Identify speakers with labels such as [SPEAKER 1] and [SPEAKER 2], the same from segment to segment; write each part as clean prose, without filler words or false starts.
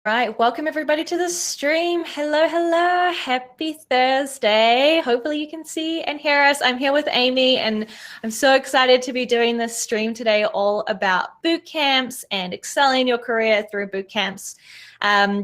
[SPEAKER 1] Right, welcome everybody to the stream. Hello, hello, happy Thursday. Hopefully you can see and hear us. I'm here with Amy and I'm so excited to be doing this stream today all about boot camps and excelling your career through boot camps.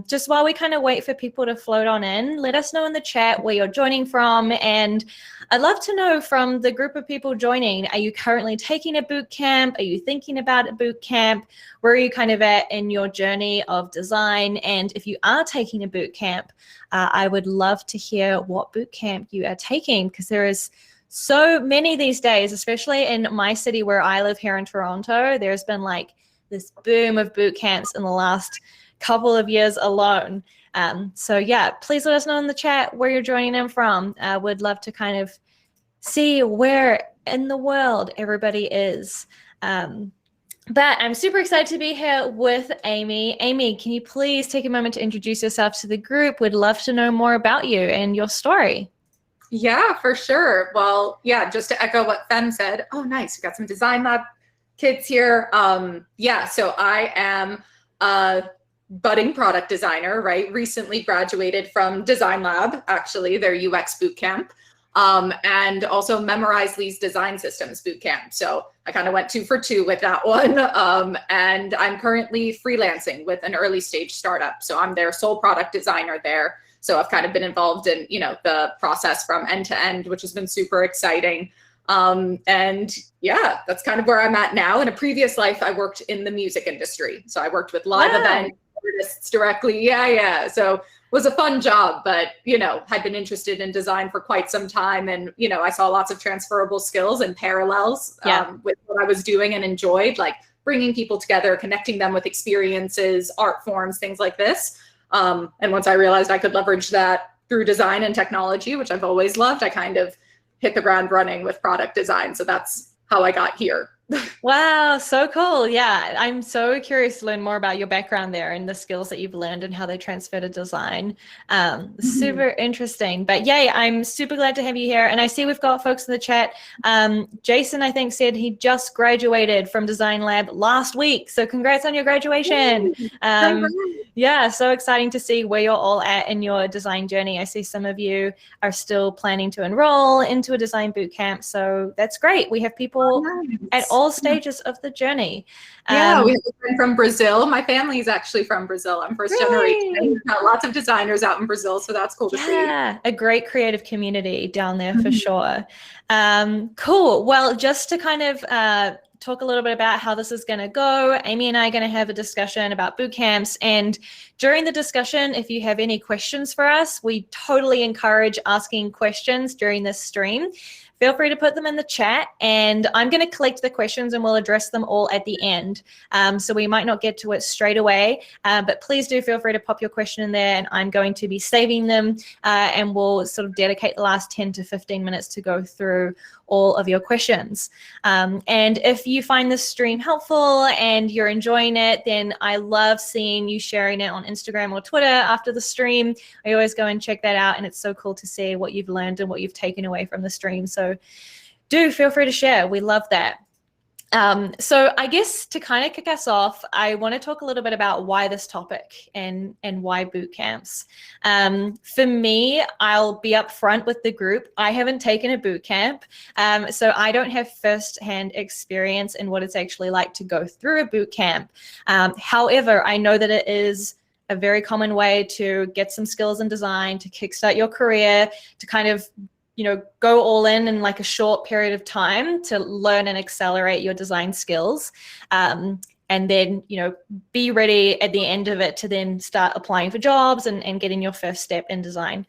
[SPEAKER 1] Just while we kind of wait for people to float on in, let us know in the chat where you're joining from, and I'd love to know from the group of people joining, are you currently taking a boot camp? Are you thinking about a boot camp? Where are you kind of at in your journey of design? And if you are taking a boot camp, I would love to hear what boot camp you are taking, because there is so many these days, especially in my city where I live here in Toronto. There's been like this boom of boot camps in the last couple of years alone. So yeah, please let us know in the chat where you're joining in from. Would love to kind of see where in the world everybody is. But I'm super excited to be here with Amy. Amy, can you please take a moment to introduce yourself to the group? We'd love to know more about you and your story.
[SPEAKER 2] Yeah, for sure. Well, yeah, just to echo what Fem said. Oh, nice. We got some Design Lab kids here. Yeah, so I am a budding product designer, right? Recently graduated from Design Lab, actually, their UX bootcamp. And also memorized Lee's design systems bootcamp. So I kind of went 2 for 2 with that one. And I'm currently freelancing with an early stage startup. So I'm their sole product designer there. So I've kind of been involved in, the process from end to end, which has been super exciting. And yeah, that's kind of where I'm at now. In a previous life, I worked in the music industry. So I worked with live event artists directly. Yeah. So was a fun job, but, had been interested in design for quite some time. And, I saw lots of transferable skills and parallels with what I was doing and enjoyed, like bringing people together, connecting them with experiences, art forms, things like this. And once I realized I could leverage that through design and technology, which I've always loved, I kind of hit the ground running with product design. So that's how I got here.
[SPEAKER 1] Wow, so cool. Yeah, I'm so curious to learn more about your background there and the skills that you've learned and how they transfer to design. Super interesting. But yeah, I'm super glad to have you here. And I see we've got folks in the chat. Jason, I think, said he just graduated from Design Lab last week. So congrats on your graduation. Yeah, so exciting to see where you're all at in your design journey. I see some of you are still planning to enroll into a design bootcamp. So that's great. We have people at all stages of the journey.
[SPEAKER 2] Yeah, we have a friend from Brazil. My family is actually from Brazil. I'm first generation. We've got lots of designers out in Brazil, so that's cool to see.
[SPEAKER 1] Yeah, a great creative community down there for sure. Cool. Well, just to kind of talk a little bit about how this is going to go, Amy and I are going to have a discussion about boot camps. And during the discussion, if you have any questions for us, we totally encourage asking questions during this stream. Feel free to put them in the chat, and I'm going to collect the questions and we'll address them all at the end. So we might not get to it straight away, but please do feel free to pop your question in there, and I'm going to be saving them, and we'll sort of dedicate the last 10 to 15 minutes to go through all of your questions. And if you find this stream helpful and you're enjoying it, then I love seeing you sharing it on Instagram or Twitter after the stream. I always go and check that out, and it's so cool to see what you've learned and what you've taken away from the stream. So do feel free to share. We love that. So I guess to kind of kick us off, I want to talk a little bit about why this topic and why boot camps. For me, I'll be upfront with the group. I haven't taken a boot camp, so I don't have firsthand experience in what it's actually like to go through a boot camp. However, I know that it is a very common way to get some skills in design, to kickstart your career, to kind of go all in like a short period of time to learn and accelerate your design skills. And then, be ready at the end of it to then start applying for jobs and getting your first step in design.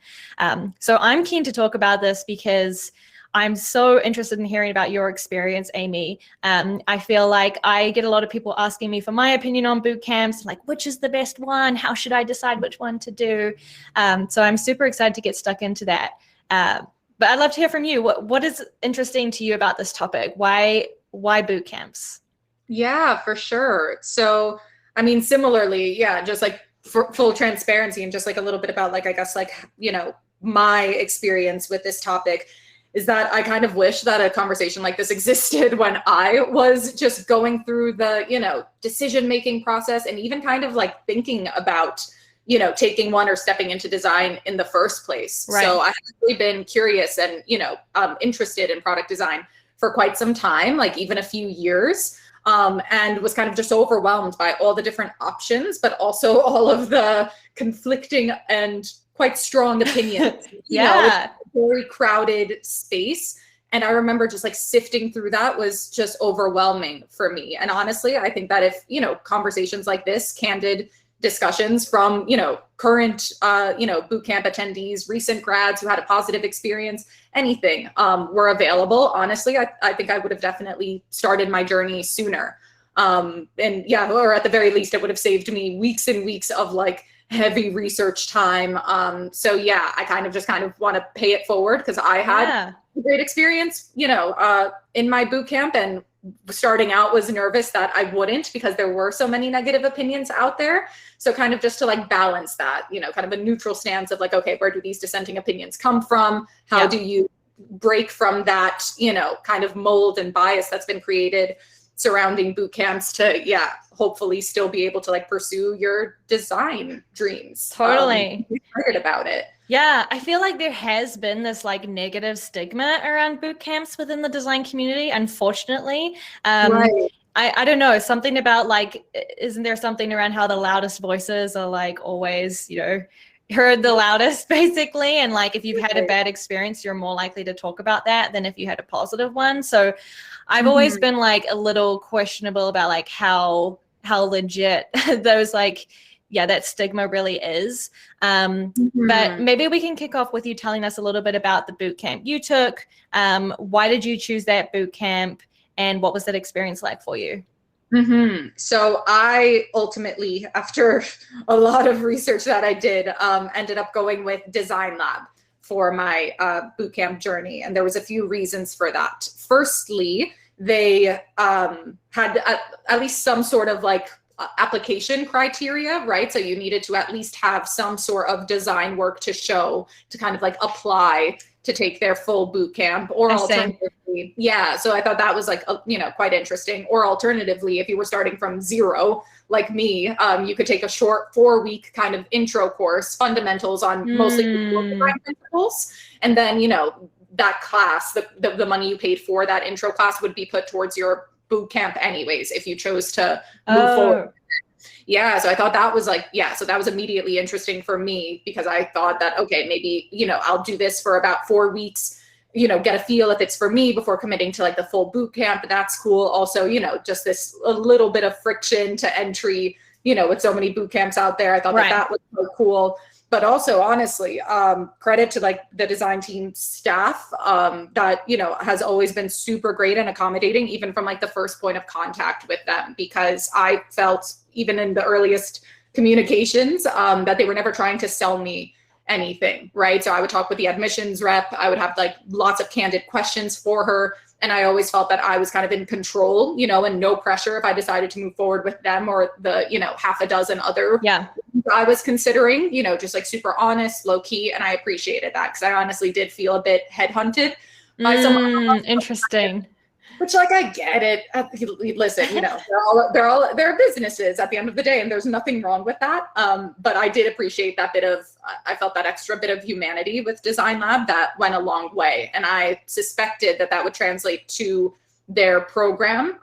[SPEAKER 1] So I'm keen to talk about this because I'm so interested in hearing about your experience, Amy. I feel like I get a lot of people asking me for my opinion on boot camps, like which is the best one? How should I decide which one to do? So I'm super excited to get stuck into that. But I'd love to hear from you. What is interesting to you about this topic? Why boot camps?
[SPEAKER 2] Yeah, for sure. So, I mean, similarly, yeah, just like for full transparency and just like a little bit about like, I guess like, my experience with this topic is that I kind of wish that a conversation like this existed when I was just going through the, decision-making process and even kind of like thinking about taking one or stepping into design in the first place.
[SPEAKER 1] Right.
[SPEAKER 2] So I've really been curious and, interested in product design for quite some time, like even a few years, and was kind of just overwhelmed by all the different options, but also all of the conflicting and quite strong opinions.
[SPEAKER 1] Yeah.
[SPEAKER 2] It's a very crowded space. And I remember just like sifting through that was just overwhelming for me. And honestly, I think that if, conversations like this, candid discussions from, current, bootcamp attendees, recent grads who had a positive experience, anything were available. Honestly, I think I would have definitely started my journey sooner. And yeah, or at the very least, it would have saved me weeks and weeks of like heavy research time. So yeah, I kind of want to pay it forward because I had a great experience, in my bootcamp, and starting out was nervous that I wouldn't because there were so many negative opinions out there. So kind of just to like balance that, kind of a neutral stance of like, okay, where do these dissenting opinions come from? How do you break from that, kind of mold and bias that's been created surrounding boot camps to, hopefully still be able to like pursue your design dreams.
[SPEAKER 1] Totally.
[SPEAKER 2] I'm excited about it.
[SPEAKER 1] Yeah, I feel like there has been this like negative stigma around boot camps within the design community, unfortunately.
[SPEAKER 2] Right.
[SPEAKER 1] I don't know, something about like, isn't there something around how the loudest voices are like always, heard the loudest basically. And like, if you've had a bad experience, you're more likely to talk about that than if you had a positive one. So I've always been like a little questionable about like how legit those like, that stigma really is. But maybe we can kick off with you telling us a little bit about the boot camp you took. Why did you choose that boot camp, and what was that experience like for you?
[SPEAKER 2] So I ultimately, after a lot of research that I did, ended up going with Design Lab for my bootcamp journey. And there was a few reasons for that. Firstly, they had at least some sort of like application criteria, right? So you needed to at least have some sort of design work to show to kind of like apply to take their full boot camp, or alternatively, so I thought that was like, quite interesting. Or alternatively, if you were starting from zero, like me, you could take a short 4-week kind of intro course, fundamentals on mostly design principles, and then, that class, the money you paid for that intro class would be put towards your boot camp anyways, if you chose to move forward. Yeah, so I thought that was like, so that was immediately interesting for me because I thought that, okay, maybe, I'll do this for about 4 weeks, get a feel if it's for me before committing to like the full boot camp. That's cool. Also, just this a little bit of friction to entry, with so many boot camps out there. I thought that was so cool. But also, honestly, credit to like the design team staff that, has always been super great and accommodating, even from like the first point of contact with them, because I felt even in the earliest communications that they were never trying to sell me anything, right? So I would talk with the admissions rep. I would have like lots of candid questions for her. And I always felt that I was kind of in control, and no pressure if I decided to move forward with them or the, half a dozen other I was considering, just like super honest, low key. And I appreciated that because I honestly did feel a bit headhunted by someone.
[SPEAKER 1] Interesting.
[SPEAKER 2] Which, like, I get it. Listen, they're businesses at the end of the day, and there's nothing wrong with that. But I did appreciate that I felt that extra bit of humanity with Design Lab that went a long way. And I suspected that would translate to their program,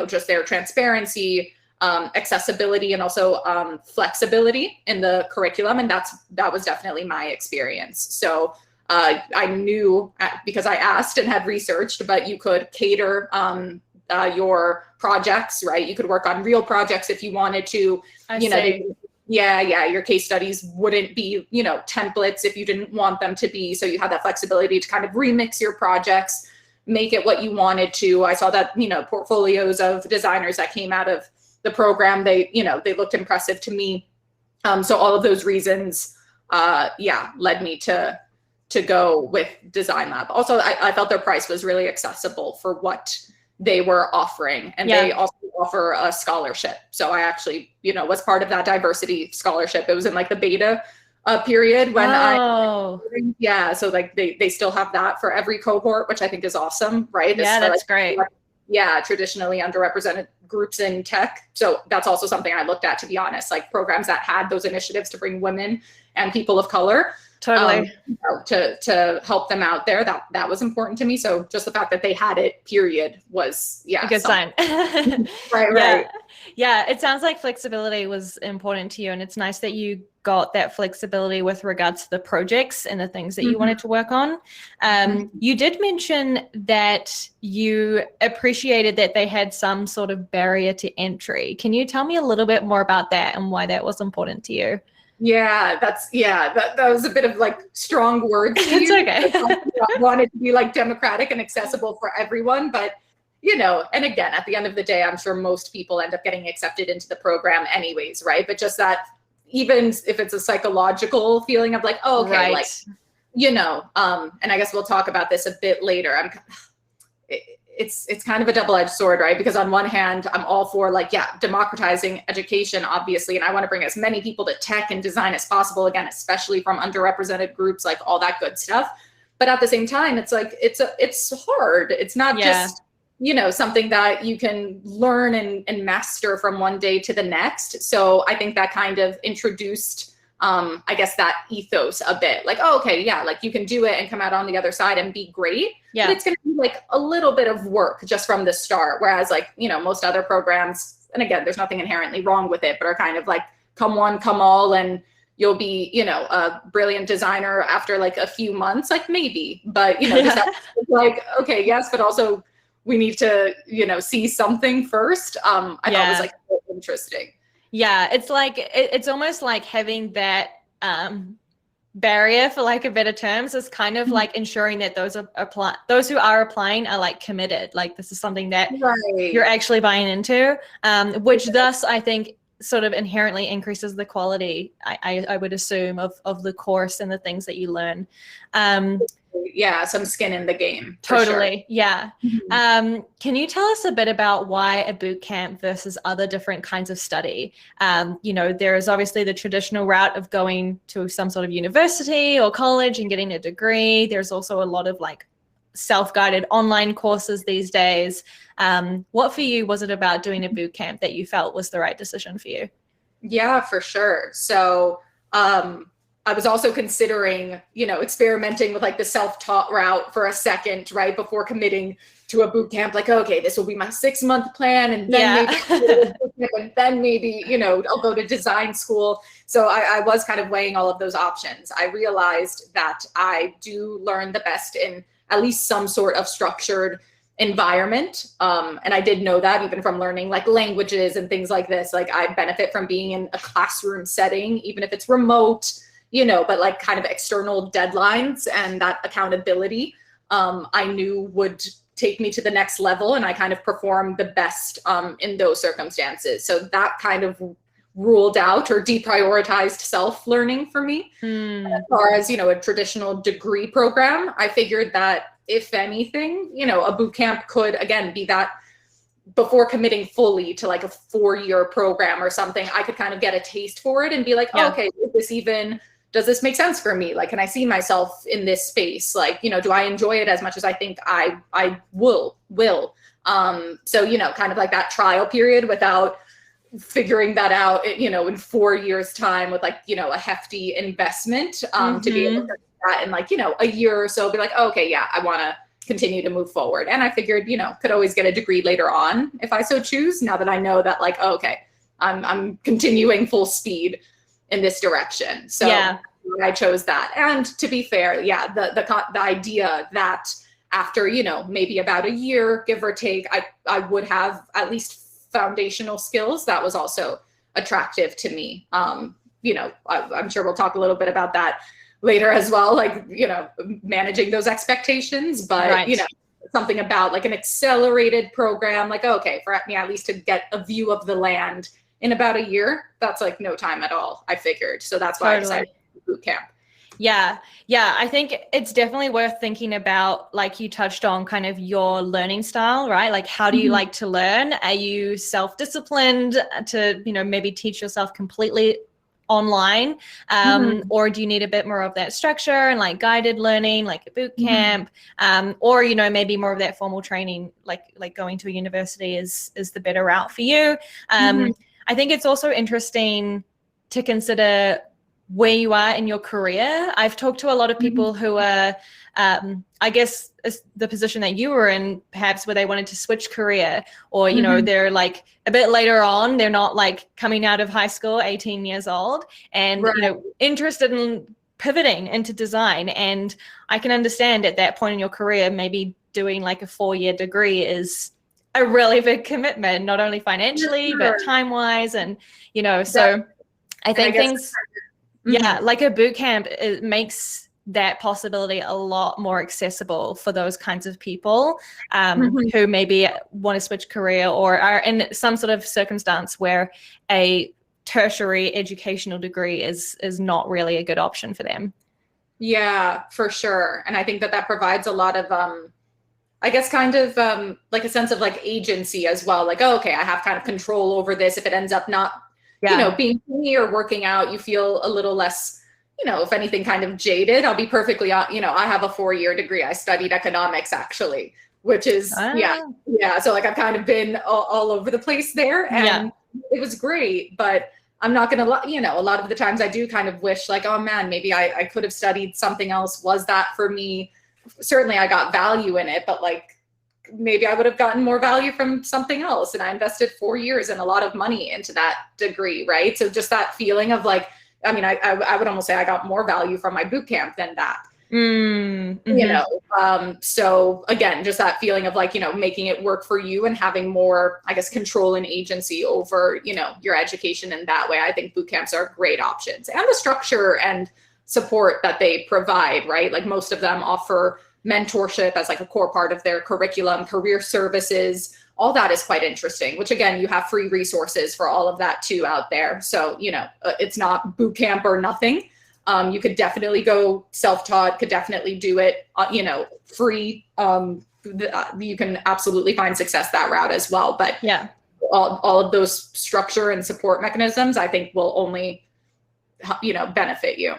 [SPEAKER 2] just their transparency, accessibility, and also flexibility in the curriculum. And that was definitely my experience. So I knew because I asked and had researched, but you could cater your projects, right? You could work on real projects if you wanted to. Your case studies wouldn't be, templates if you didn't want them to be. So you had that flexibility to kind of remix your projects, make it what you wanted to. I saw that, portfolios of designers that came out of the program, they looked impressive to me. So all of those reasons, led me to go with Design Lab. Also, I felt their price was really accessible for what they were offering. And they also offer a scholarship. So I actually, was part of that diversity scholarship. It was in like the beta period when so like they still have that for every cohort, which I think is awesome, right?
[SPEAKER 1] That's great.
[SPEAKER 2] Traditionally underrepresented groups in tech. So that's also something I looked at, to be honest, like programs that had those initiatives to bring women and people of color
[SPEAKER 1] Totally.
[SPEAKER 2] to help them out there. That was important to me. So just the fact that they had it, period, was
[SPEAKER 1] a good sign.
[SPEAKER 2] Right.
[SPEAKER 1] Yeah, it sounds like flexibility was important to you, and it's nice that you got that flexibility with regards to the projects and the things that you wanted to work on. You did mention that you appreciated that they had some sort of barrier to entry. Can you tell me a little bit more about that and why that was important to you?
[SPEAKER 2] Yeah, that was a bit of like strong words.
[SPEAKER 1] It's okay.
[SPEAKER 2] I wanted to be like democratic and accessible for everyone, but and again, at the end of the day, I'm sure most people end up getting accepted into the program anyways, right? But just that, even if it's a psychological feeling of like, oh, okay,
[SPEAKER 1] right.
[SPEAKER 2] like, and I guess we'll talk about this a bit later. It's kind of a double-edged sword, right? Because on one hand, I'm all for like, democratizing education, obviously, and I want to bring as many people to tech and design as possible, again, especially from underrepresented groups, like all that good stuff. But at the same time, it's like, it's hard. It's not just, something that you can learn and master from one day to the next. So I think that kind of introduced, I guess, that ethos a bit. Like, oh, okay, like you can do it and come out on the other side and be great. Yeah. But it's going to be like a little bit of work just from the start. Whereas like, most other programs, and again, there's nothing inherently wrong with it, but are kind of like, come one, come all, and you'll be, a brilliant designer after like a few months, like maybe, but, just like, okay, yes, but also we need to, see something first. I thought it was like interesting.
[SPEAKER 1] Yeah, it's like, it's almost like having that barrier, for like a better terms, is kind of like ensuring that those who are applying are like committed. Like this is something that you're actually buying into, which thus I think sort of inherently increases the quality, I would assume, of the course and the things that you learn.
[SPEAKER 2] Some skin in the game.
[SPEAKER 1] Totally.
[SPEAKER 2] Sure.
[SPEAKER 1] Yeah. Can you tell us a bit about why a boot camp versus other different kinds of study? There is obviously the traditional route of going to some sort of university or college and getting a degree. There's also a lot of like self-guided online courses these days. What for you was it about doing a boot camp that you felt was the right decision for you?
[SPEAKER 2] Yeah, for sure. So, I was also considering, experimenting with like the self-taught route for a second, right, before committing to a boot camp. Like, okay, this will be my 6-month plan, and then maybe, I'll go to design school. So I was kind of weighing all of those options. I realized that I do learn the best in at least some sort of structured environment. And I did know that even from learning like languages and things like this. Like I benefit from being in a classroom setting, even if it's remote, but like kind of external deadlines and that accountability, I knew would take me to the next level, and I kind of performed the best in those circumstances. So that kind of ruled out or deprioritized self-learning for me. As far as, a traditional degree program, I figured that if anything, a boot camp could, again, be that before committing fully to like a 4-year program or something, I could kind of get a taste for it and be like, oh, okay, does this make sense for me? Like, can I see myself in this space? Like, do I enjoy it as much as I think I will? So, kind of like that trial period without figuring that out, in 4 years time with like, a hefty investment, to be able to do that in like, a year or so, be like, oh, okay, I want to continue to move forward. And I figured, could always get a degree later on if I so choose, now that I know that like, oh, okay, I'm continuing full speed in this direction. So I chose that. And to be fair, the idea that after, maybe about a year, give or take, I would have at least foundational skills, that was also attractive to me. I'm sure we'll talk a little bit about that later as well, like, managing those expectations, but, something about like an accelerated program, like, okay, for me at least to get a view of the land in about a year, that's like no time at all, I figured. So that's why I decided to do boot camp.
[SPEAKER 1] Yeah. I think it's definitely worth thinking about, like you touched on, kind of your learning style, right? Like, how do you like to learn? Are you self-disciplined to, maybe teach yourself completely online,
[SPEAKER 2] Mhm.
[SPEAKER 1] or do you need a bit more of that structure and like guided learning, like a boot
[SPEAKER 2] Mhm.
[SPEAKER 1] camp, or maybe more of that formal training, like going to a university is the better route for you.
[SPEAKER 2] Mhm.
[SPEAKER 1] I think it's also interesting to consider where you are in your career. I've talked to a lot of people who are, I guess, the position that you were in, perhaps where they wanted to switch career, or, they're like a bit later on, they're not like coming out of high school, 18 years old, and,
[SPEAKER 2] Right.
[SPEAKER 1] interested in pivoting into design. And I can understand at that point in your career, maybe doing like a 4-year degree is a really big commitment, not only financially,
[SPEAKER 2] Sure.
[SPEAKER 1] but time-wise. And,
[SPEAKER 2] That-
[SPEAKER 1] so I
[SPEAKER 2] and I
[SPEAKER 1] think
[SPEAKER 2] guess
[SPEAKER 1] things,
[SPEAKER 2] Mhm.
[SPEAKER 1] like a boot camp, it makes that possibility a lot more accessible for those kinds of people
[SPEAKER 2] Mhm.
[SPEAKER 1] who maybe want to switch career or are in some sort of circumstance where a tertiary educational degree is not really a good option for them.
[SPEAKER 2] Yeah, for sure. And I think that provides a lot of I guess kind of like a sense of like agency as well. Like, oh, okay, I have kind of control over this. If it ends up not,
[SPEAKER 1] Yeah.
[SPEAKER 2] being me or working out, you feel a little less, if anything, kind of jaded. I'll be perfectly, I have a 4-year degree. I studied economics actually, which is, yeah. So like I've kind of been all over the place there, and it was great. But I'm not going to, a lot of the times I do kind of wish like, oh man, maybe I could have studied something else. Was that for me? Certainly I got value in it, but like maybe I would have gotten more value from something else. And I invested 4 years and a lot of money into that degree, right? So just that feeling of like, I mean, I would almost say I got more value from my boot camp than that. So again, just that feeling of like, making it work for you and having more, I guess, control and agency over, your education in that way. I think boot camps are great options, and the structure and support that they provide, right? Like most of them offer mentorship as like a core part of their curriculum, career services, all that is quite interesting, which again, you have free resources for all of that too out there. So, it's not boot camp or nothing. You could definitely go self-taught, could definitely do it, free. You can absolutely find success that route as well. But
[SPEAKER 1] Yeah.
[SPEAKER 2] all of those structure and support mechanisms, I think will only, benefit you.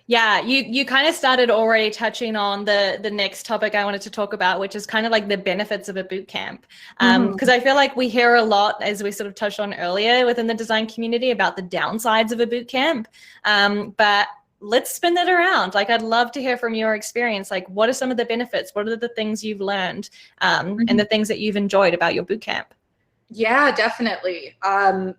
[SPEAKER 1] Yeah, you kind of started already touching on the next topic I wanted to talk about, which is kind of like the benefits of a boot camp. Because I feel like we hear a lot, as we sort of touched on earlier within the design community, about the downsides of a boot camp. But let's spin that around. Like, I'd love to hear from your experience. Like, what are some of the benefits? What are the things you've learned and the things that you've enjoyed about your boot camp?
[SPEAKER 2] Yeah, definitely.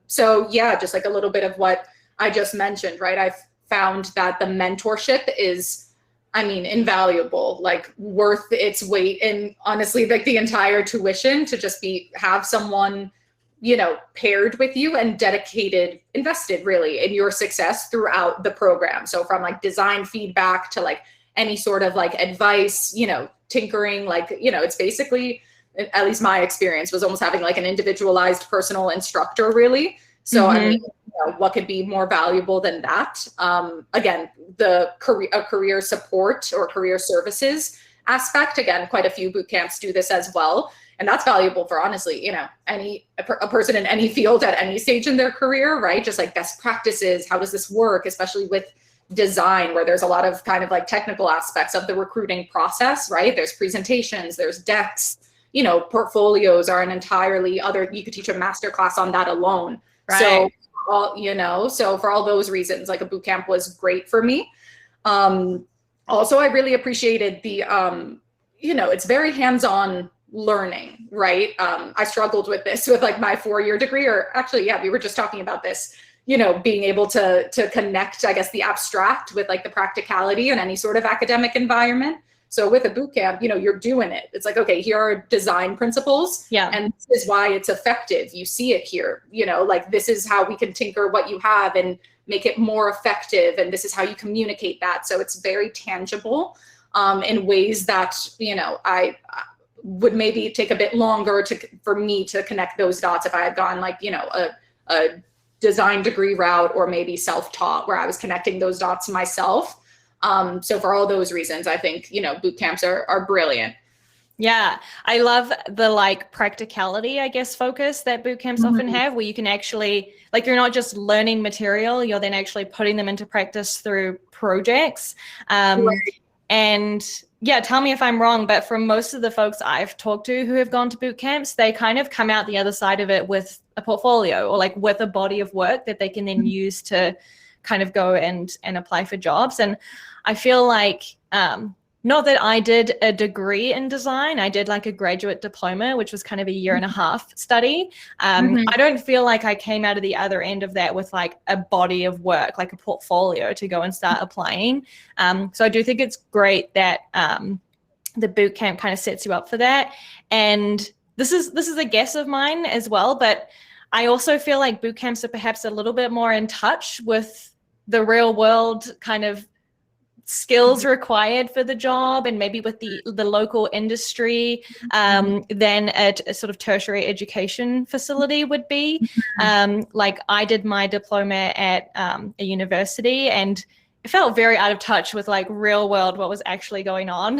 [SPEAKER 2] So yeah, just like a little bit of what I just mentioned, right? I've found that the mentorship is, I mean, invaluable, like worth its weight in honestly like the entire tuition to just have someone, paired with you and dedicated, invested really in your success throughout the program. So from like design feedback to like any sort of like advice, tinkering, like, it's basically, at least my experience was almost having like an individualized personal instructor really. So I mean, what could be more valuable than that? Again, the career support or career services aspect, again, quite a few boot camps do this as well. And that's valuable for honestly, a person in any field at any stage in their career, right? Just like best practices, how does this work, especially with design, where there's a lot of kind of like technical aspects of the recruiting process, right? There's presentations, there's decks, portfolios are an entirely other, you could teach a masterclass on that alone.
[SPEAKER 1] Right.
[SPEAKER 2] So, so for all those reasons, like a boot camp was great for me. Also, I really appreciated the, it's very hands-on learning, right? I struggled with this with like my 4-year degree, or actually, yeah, we were just talking about this, being able to connect, I guess, the abstract with like the practicality in any sort of academic environment. So with a boot camp, you're doing it. It's like, okay, here are design principles.
[SPEAKER 1] Yeah.
[SPEAKER 2] And this is why it's effective. You see it here, like this is how we can tinker what you have and make it more effective. And this is how you communicate that. So it's very tangible in ways that, I would maybe take a bit longer for me to connect those dots if I had gone like, a design degree route or maybe self-taught where I was connecting those dots myself. So for all those reasons, I think, boot camps are brilliant.
[SPEAKER 1] Yeah, I love the like practicality, I guess, focus that boot camps often have, where you can actually, like, you're not just learning material, you're then actually putting them into practice through projects.
[SPEAKER 2] Right.
[SPEAKER 1] And yeah, tell me if I'm wrong, but from most of the folks I've talked to who have gone to boot camps, they kind of come out the other side of it with a portfolio or like with a body of work that they can then use to kind of go and apply for jobs. And I feel like, not that I did a degree in design. I did like a graduate diploma, which was kind of a 1.5 year study. I don't feel like I came out of the other end of that with like a body of work, like a portfolio to go and start applying. So I do think it's great that the boot camp kind of sets you up for that. And this is a guess of mine as well, but I also feel like boot camps are perhaps a little bit more in touch with the real world kind of skills required for the job and maybe with the local industry than a sort of tertiary education facility would be. Like I did my diploma at a university, and it felt very out of touch with like real world what was actually going on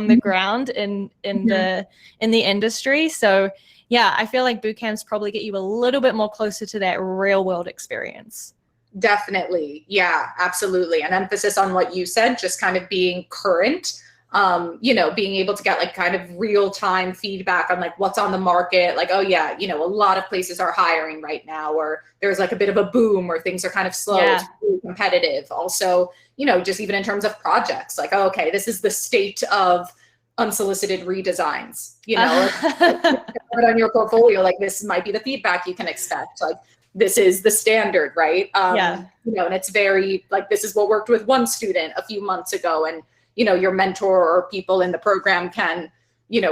[SPEAKER 1] the ground in the industry. So yeah, I feel like boot camps probably get you a little bit more closer to that real world experience.
[SPEAKER 2] Definitely. Yeah, absolutely. An emphasis on what you said, just kind of being current, being able to get like kind of real time feedback on like what's on the market. Like, oh yeah, a lot of places are hiring right now, or there's like a bit of a boom, or things are kind of slow, it's really competitive. Also, just even in terms of projects, like, oh, okay, this is the state of unsolicited redesigns, put on your portfolio, like this might be the feedback you can expect. Like, this is the standard, right? And it's very like, this is what worked with one student a few months ago. And, your mentor or people in the program can,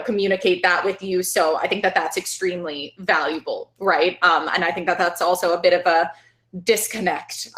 [SPEAKER 2] communicate that with you. So I think that that's extremely valuable, right? And I think that that's also a bit of a disconnect,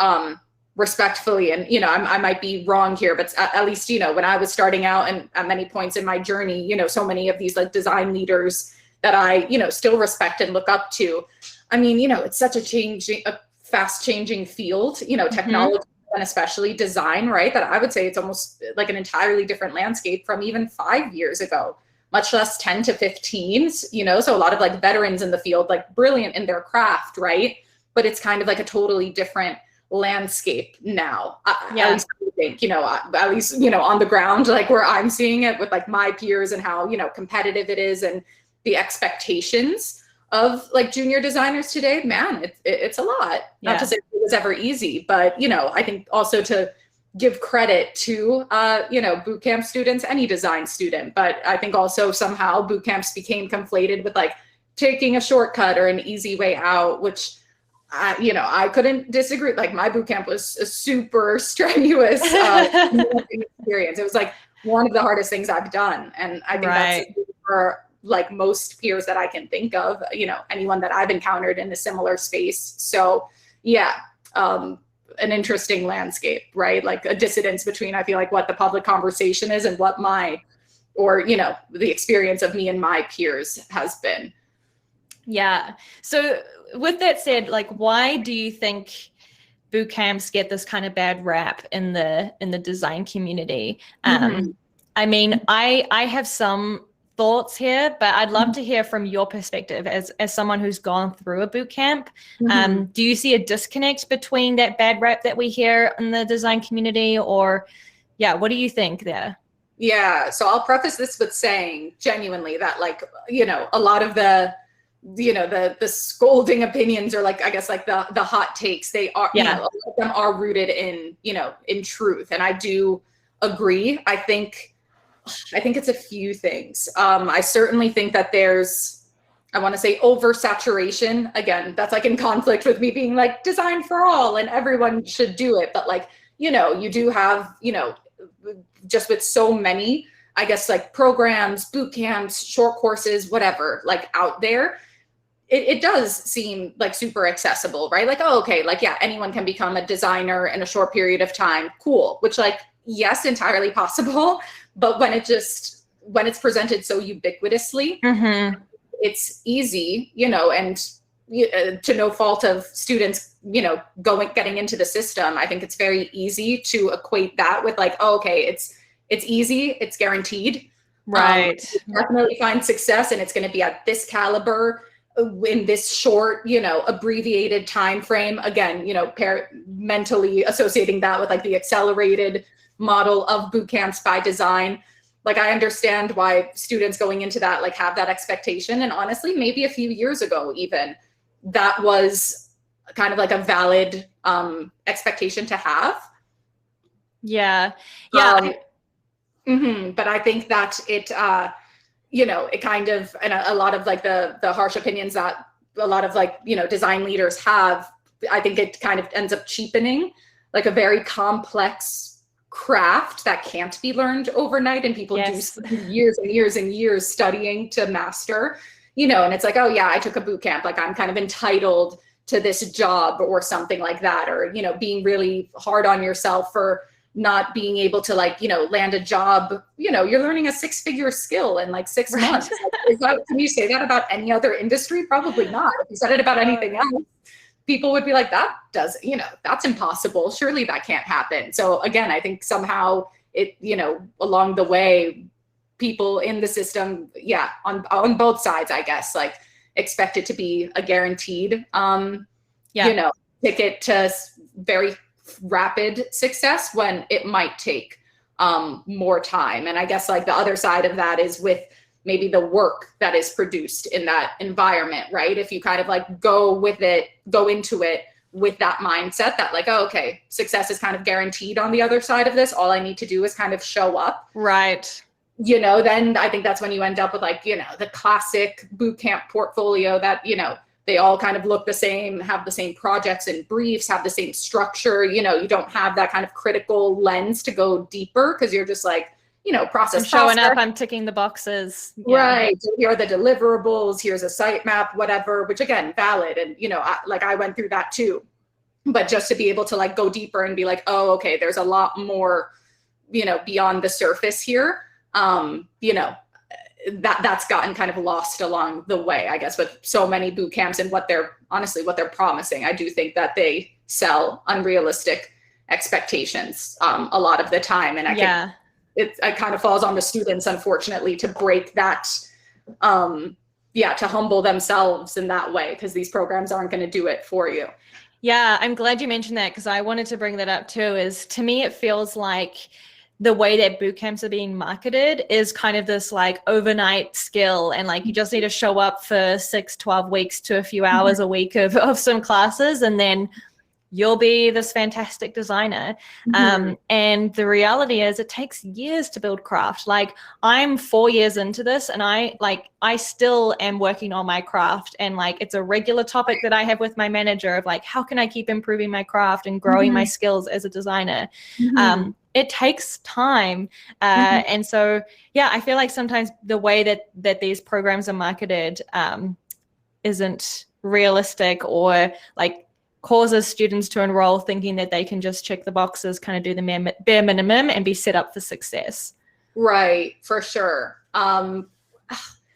[SPEAKER 2] respectfully. And, I might be wrong here, but at least, when I was starting out and at many points in my journey, so many of these like design leaders that I, still respect and look up to. I mean, it's such a fast changing field, technology and especially design, right? That I would say it's almost like an entirely different landscape from even 5 years ago, much less 10 to 15, so a lot of like veterans in the field, like brilliant in their craft, right? But it's kind of like a totally different landscape now. At least I think, at least, on the ground, like where I'm seeing it with like my peers and how, competitive it is and the expectations of like junior designers today, man, it's a lot. Not to say it was ever easy, but I think also to give credit to boot camp students, any design student, but I think also somehow boot camps became conflated with like taking a shortcut or an easy way out, which I couldn't disagree. Like my boot camp was a super strenuous experience. It was like one of the hardest things I've done, and I think that's for like most peers that I can think of, anyone that I've encountered in a similar space. So yeah, an interesting landscape, right? Like a dissonance between, I feel like, what the public conversation is and what the experience of me and my peers has been.
[SPEAKER 1] Yeah. So with that said, like, why do you think boot camps get this kind of bad rap in the design community? I mean, I have some thoughts here, but I'd love to hear from your perspective as someone who's gone through a boot camp. Do you see a disconnect between that bad rap that we hear in the design community, or what do you think there?
[SPEAKER 2] Yeah, so I'll preface this with saying genuinely that like, a lot of the scolding opinions, or like, I guess like the hot takes, they are, a lot of them are rooted in, in truth. And I do agree. I think it's a few things. I certainly think that there's, I want to say, oversaturation. Again, that's like in conflict with me being like design for all and everyone should do it. But like, you do have, just with so many, I guess, like programs, boot camps, short courses, whatever, like out there, it does seem like super accessible, right? Like, oh, okay, like, anyone can become a designer in a short period of time. Cool. Which, like, yes, entirely possible. But when it's presented so ubiquitously, it's easy, and to no fault of students, getting into the system. I think it's very easy to equate that with like, oh, okay, it's easy, it's guaranteed.
[SPEAKER 1] Right.
[SPEAKER 2] Definitely find success, and it's going to be at this caliber in this short, abbreviated time frame. Again, mentally associating that with like the accelerated model of boot camps by design. Like, I understand why students going into that like have that expectation, and honestly, maybe a few years ago even that was kind of like a valid expectation to have.
[SPEAKER 1] Yeah.
[SPEAKER 2] But I think that it it kind of, and a lot of like the harsh opinions that a lot of like design leaders have, I think it kind of ends up cheapening like a very complex craft that can't be learned overnight, and people do spend years and years and years studying to master, and it's like, oh yeah, I took a boot camp, like I'm kind of entitled to this job or something like that, or being really hard on yourself for not being able to like land a job. You're learning a 6-figure skill in like 6 months. Can you say that about any other industry? Probably not. If you said it about anything else, people would be like, that's impossible. Surely that can't happen. So again, I think somehow it, along the way, people in the system, on both sides, I guess, like expect it to be a guaranteed, ticket to very rapid success when it might take more time. And I guess like the other side of that is with maybe the work that is produced in that environment, right? If you kind of like go into it with that mindset that like, oh, okay, success is kind of guaranteed on the other side of this. All I need to do is kind of show up.
[SPEAKER 1] Right.
[SPEAKER 2] Then I think that's when you end up with like, the classic bootcamp portfolio that, they all kind of look the same, have the same projects and briefs, have the same structure. You don't have that kind of critical lens to go deeper because you're just like, process.
[SPEAKER 1] I'm showing up, I'm ticking the boxes.
[SPEAKER 2] Yeah. Right. So here are the deliverables. Here's a sitemap, whatever, which again, valid. And, I went through that too. But just to be able to like go deeper and be like, oh, okay, there's a lot more, beyond the surface here. That's gotten kind of lost along the way, I guess, with so many boot camps and what they're promising. I do think that they sell unrealistic expectations a lot of the time. And I think it kind of falls on the students, unfortunately, to break that, to humble themselves in that way, because these programs aren't going to do it for you.
[SPEAKER 1] Yeah, I'm glad you mentioned that, because I wanted to bring that up too, is to me, it feels like the way that boot camps are being marketed is kind of this like overnight skill. And like, you just need to show up for 6-12 weeks to a few hours a week of some classes, and then you'll be this fantastic designer. And the reality is it takes years to build craft. Like, I'm 4 years into this, and I still am working on my craft. And like, it's a regular topic that I have with my manager of like, how can I keep improving my craft and growing my skills as a designer? It takes time. And so, I feel like sometimes the way that these programs are marketed isn't realistic, or like causes students to enroll thinking that they can just check the boxes, kind of do the bare minimum and be set up for success.
[SPEAKER 2] Right, for sure.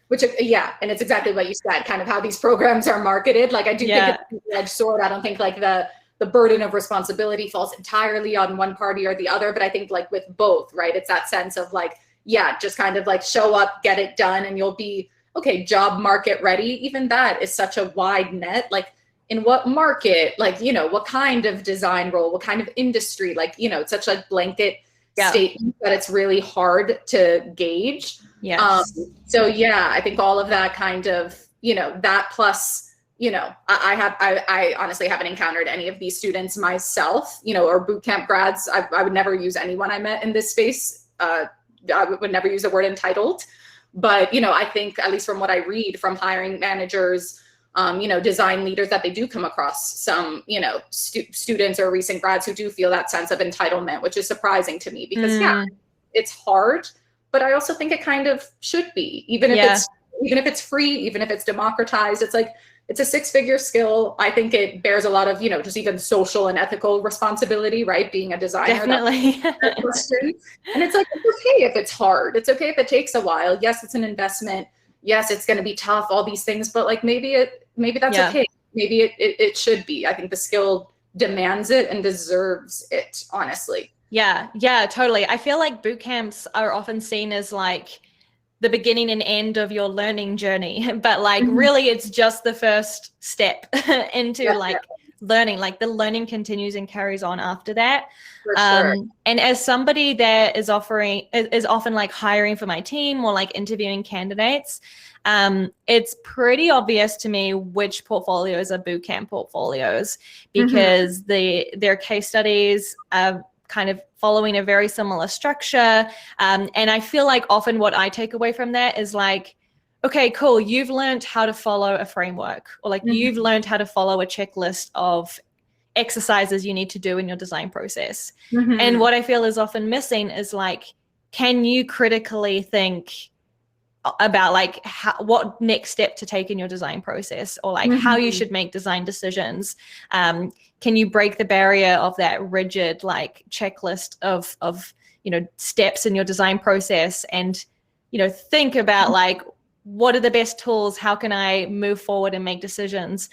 [SPEAKER 2] Which, and it's exactly what you said, kind of how these programs are marketed. Like, I do think it's a double-edged sword. I don't think like the burden of responsibility falls entirely on one party or the other, but I think like with both, right? It's that sense of like, just kind of like show up, get it done, and you'll be, okay, job market ready. Even that is such a wide net. Like, in what market, like, what kind of design role, what kind of industry, like, it's such a blanket statement that it's really hard to gauge. I think all of that kind of, that plus, I honestly haven't encountered any of these students myself, or bootcamp grads. I would never use anyone I met in this space. I would never use the word entitled, but, I think at least from what I read from hiring managers, design leaders, that they do come across some, students or recent grads who do feel that sense of entitlement, which is surprising to me because it's hard, but I also think it kind of should be, even if it's free, even if it's democratized. It's like, it's a 6-figure skill. I think it bears a lot of, just even social and ethical responsibility, right? Being a designer.
[SPEAKER 1] Definitely.
[SPEAKER 2] And it's like, it's okay if it's hard. It's okay if it takes a while. Yes, it's an investment. Yes, it's going to be tough, all these things, but like maybe that's okay. Maybe it should be. I think the skill demands it and deserves it, honestly.
[SPEAKER 1] Yeah, totally. I feel like boot camps are often seen as like the beginning and end of your learning journey, but like really it's just the first step into like learning. Like the learning continues and carries on after that.
[SPEAKER 2] For sure.
[SPEAKER 1] And as somebody that is often like hiring for my team or like interviewing candidates, it's pretty obvious to me which portfolios are bootcamp portfolios, because their case studies are kind of following a very similar structure. And I feel like often what I take away from that is like, okay, cool, you've learned how to follow a framework, or like you've learned how to follow a checklist of exercises you need to do in your design process. And what I feel is often missing is like, can you critically think about like what next step to take in your design process, or like how you should make design decisions? Can you break the barrier of that rigid like checklist of steps in your design process, and think about like, what are the best tools? How can I move forward and make decisions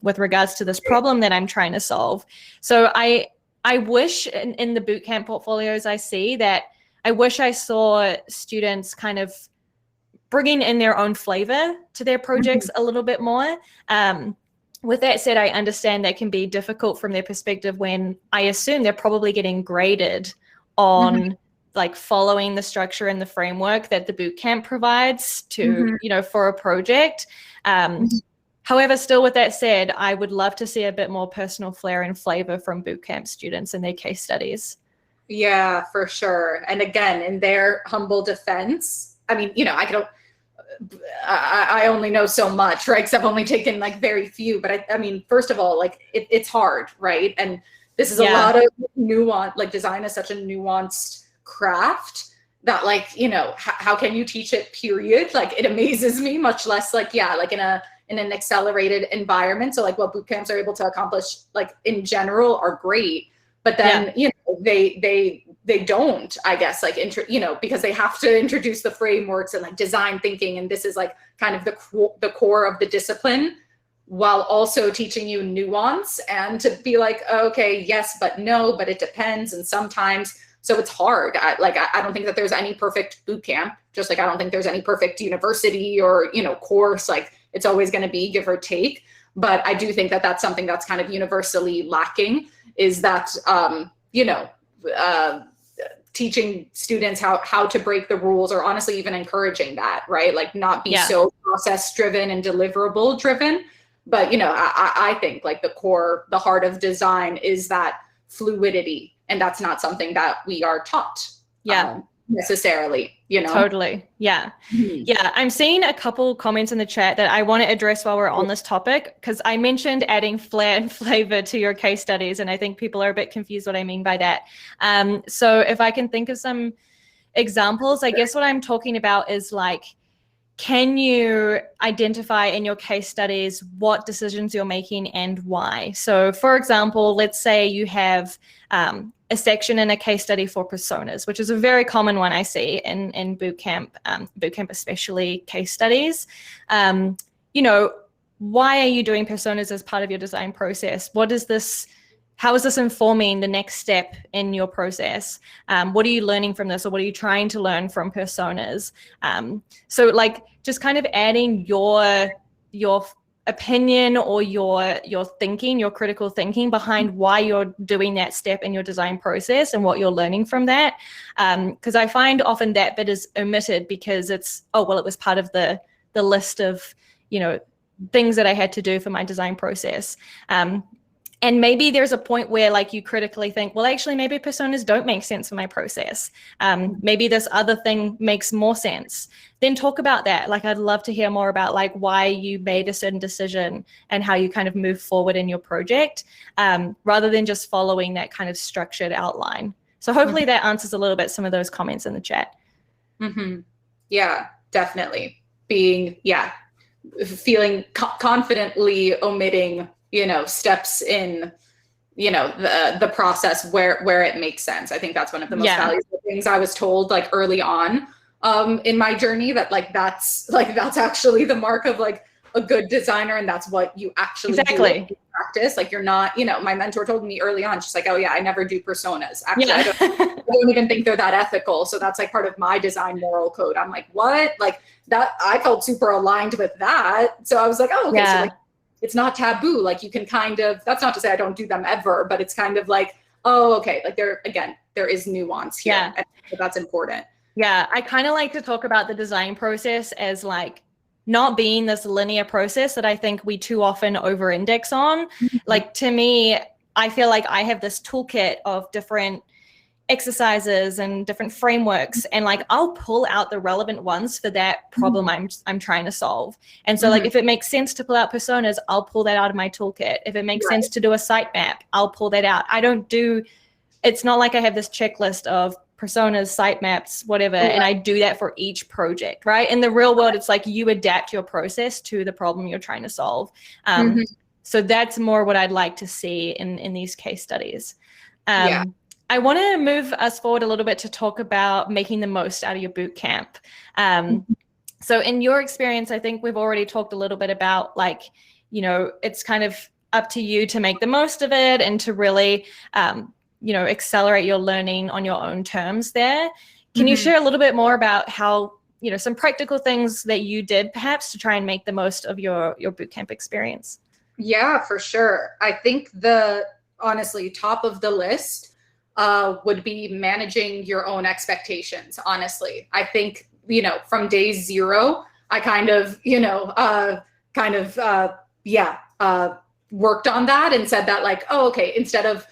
[SPEAKER 1] with regards to this problem that I'm trying to solve? So I wish in the bootcamp portfolios I see that, I wish I saw students kind of bringing in their own flavor to their projects a little bit more. With that said, I understand that can be difficult from their perspective when I assume they're probably getting graded on like following the structure and the framework that the bootcamp provides to, for a project. However, still with that said, I would love to see a bit more personal flair and flavor from bootcamp students in their case studies.
[SPEAKER 2] Yeah, for sure. And again, in their humble defense, I mean, I only know so much, right? Because I've only taken like very few, but I mean, first of all, like it's hard, right? And this is a lot of nuance, like design is such a nuanced craft that like, how can you teach it, period? Like it amazes me, much less like, like in an accelerated environment. So like what boot camps are able to accomplish like in general are great, but then, they don't, I guess, like, because they have to introduce the frameworks and like design thinking. And this is like kind of the core of the discipline, while also teaching you nuance and to be like, okay, yes, but no, but it depends. And sometimes, so it's hard. I don't think that there's any perfect boot camp, just like I don't think there's any perfect university or, course. Like it's always going to be give or take. But I do think that that's something that's kind of universally lacking, is that, teaching students how to break the rules, or honestly even encouraging that, right? Like not be so process driven and deliverable driven. But, I think like the heart of design is that fluidity. And that's not something that we are taught necessarily,
[SPEAKER 1] Totally. Yeah. Yeah. I'm seeing a couple comments in the chat that I want to address while we're on this topic, because I mentioned adding flair and flavor to your case studies. And I think people are a bit confused what I mean by that. So if I can think of some examples, I guess what I'm talking about is like, can you identify in your case studies what decisions you're making and why? So for example, let's say you have a section in a case study for personas, which is a very common one I see in bootcamp especially case studies. Why are you doing personas as part of your design process? How is this informing the next step in your process? What are you learning from this, or what are you trying to learn from personas? So like just kind of adding your opinion or your thinking, your critical thinking behind why you're doing that step in your design process and what you're learning from that. Because I find often that bit is omitted because it's, it was part of the list of, things that I had to do for my design process. And maybe there's a point where like you critically think, well, actually, maybe personas don't make sense for my process. Maybe this other thing makes more sense. Then talk about that. Like, I'd love to hear more about like why you made a certain decision and how you kind of move forward in your project, rather than just following that kind of structured outline. So hopefully that answers a little bit some of those comments in the chat.
[SPEAKER 2] Yeah, definitely. Feeling confidently omitting steps in, the process where it makes sense. I think that's one of the most valuable things I was told like early on in my journey, that that's actually the mark of like a good designer and that's what you actually do in practice. Like you're not, you know, my mentor told me early on, she's like, oh yeah, I never do personas. Actually, I don't even think they're that ethical. So that's like part of my design moral code. I'm like, what? Like that, I felt super aligned with that. So I was like, oh, okay. So like, it's not taboo. Like you can kind of, that's not to say I don't do them ever, but it's kind of like, oh, okay. Like there is nuance here.
[SPEAKER 1] Yeah.
[SPEAKER 2] And that's important.
[SPEAKER 1] Yeah. I kind of like to talk about the design process as like not being this linear process that I think we too often over-index on. Like to me, I feel like I have this toolkit of different exercises and different frameworks, and like I'll pull out the relevant ones for that problem I'm trying to solve. And so like if it makes sense to pull out personas, I'll pull that out of my toolkit. If it makes sense to do a sitemap, I'll pull that out. It's not like I have this checklist of personas, sitemaps, whatever, and I do that for each project, right? In the real world, it's like you adapt your process to the problem you're trying to solve. So that's more what I'd like to see in these case studies. I want to move us forward a little bit to talk about making the most out of your boot camp. So in your experience, I think we've already talked a little bit about like, you know, it's kind of up to you to make the most of it and to really, you know, accelerate your learning on your own terms there. Can you share a little bit more about how, you know, some practical things that you did perhaps to try and make the most of your bootcamp experience?
[SPEAKER 2] Yeah, for sure. I think honestly, top of the list would be managing your own expectations. Honestly, I think, you know, from day zero, I kind of, you know, worked on that and said that like, oh, okay, instead of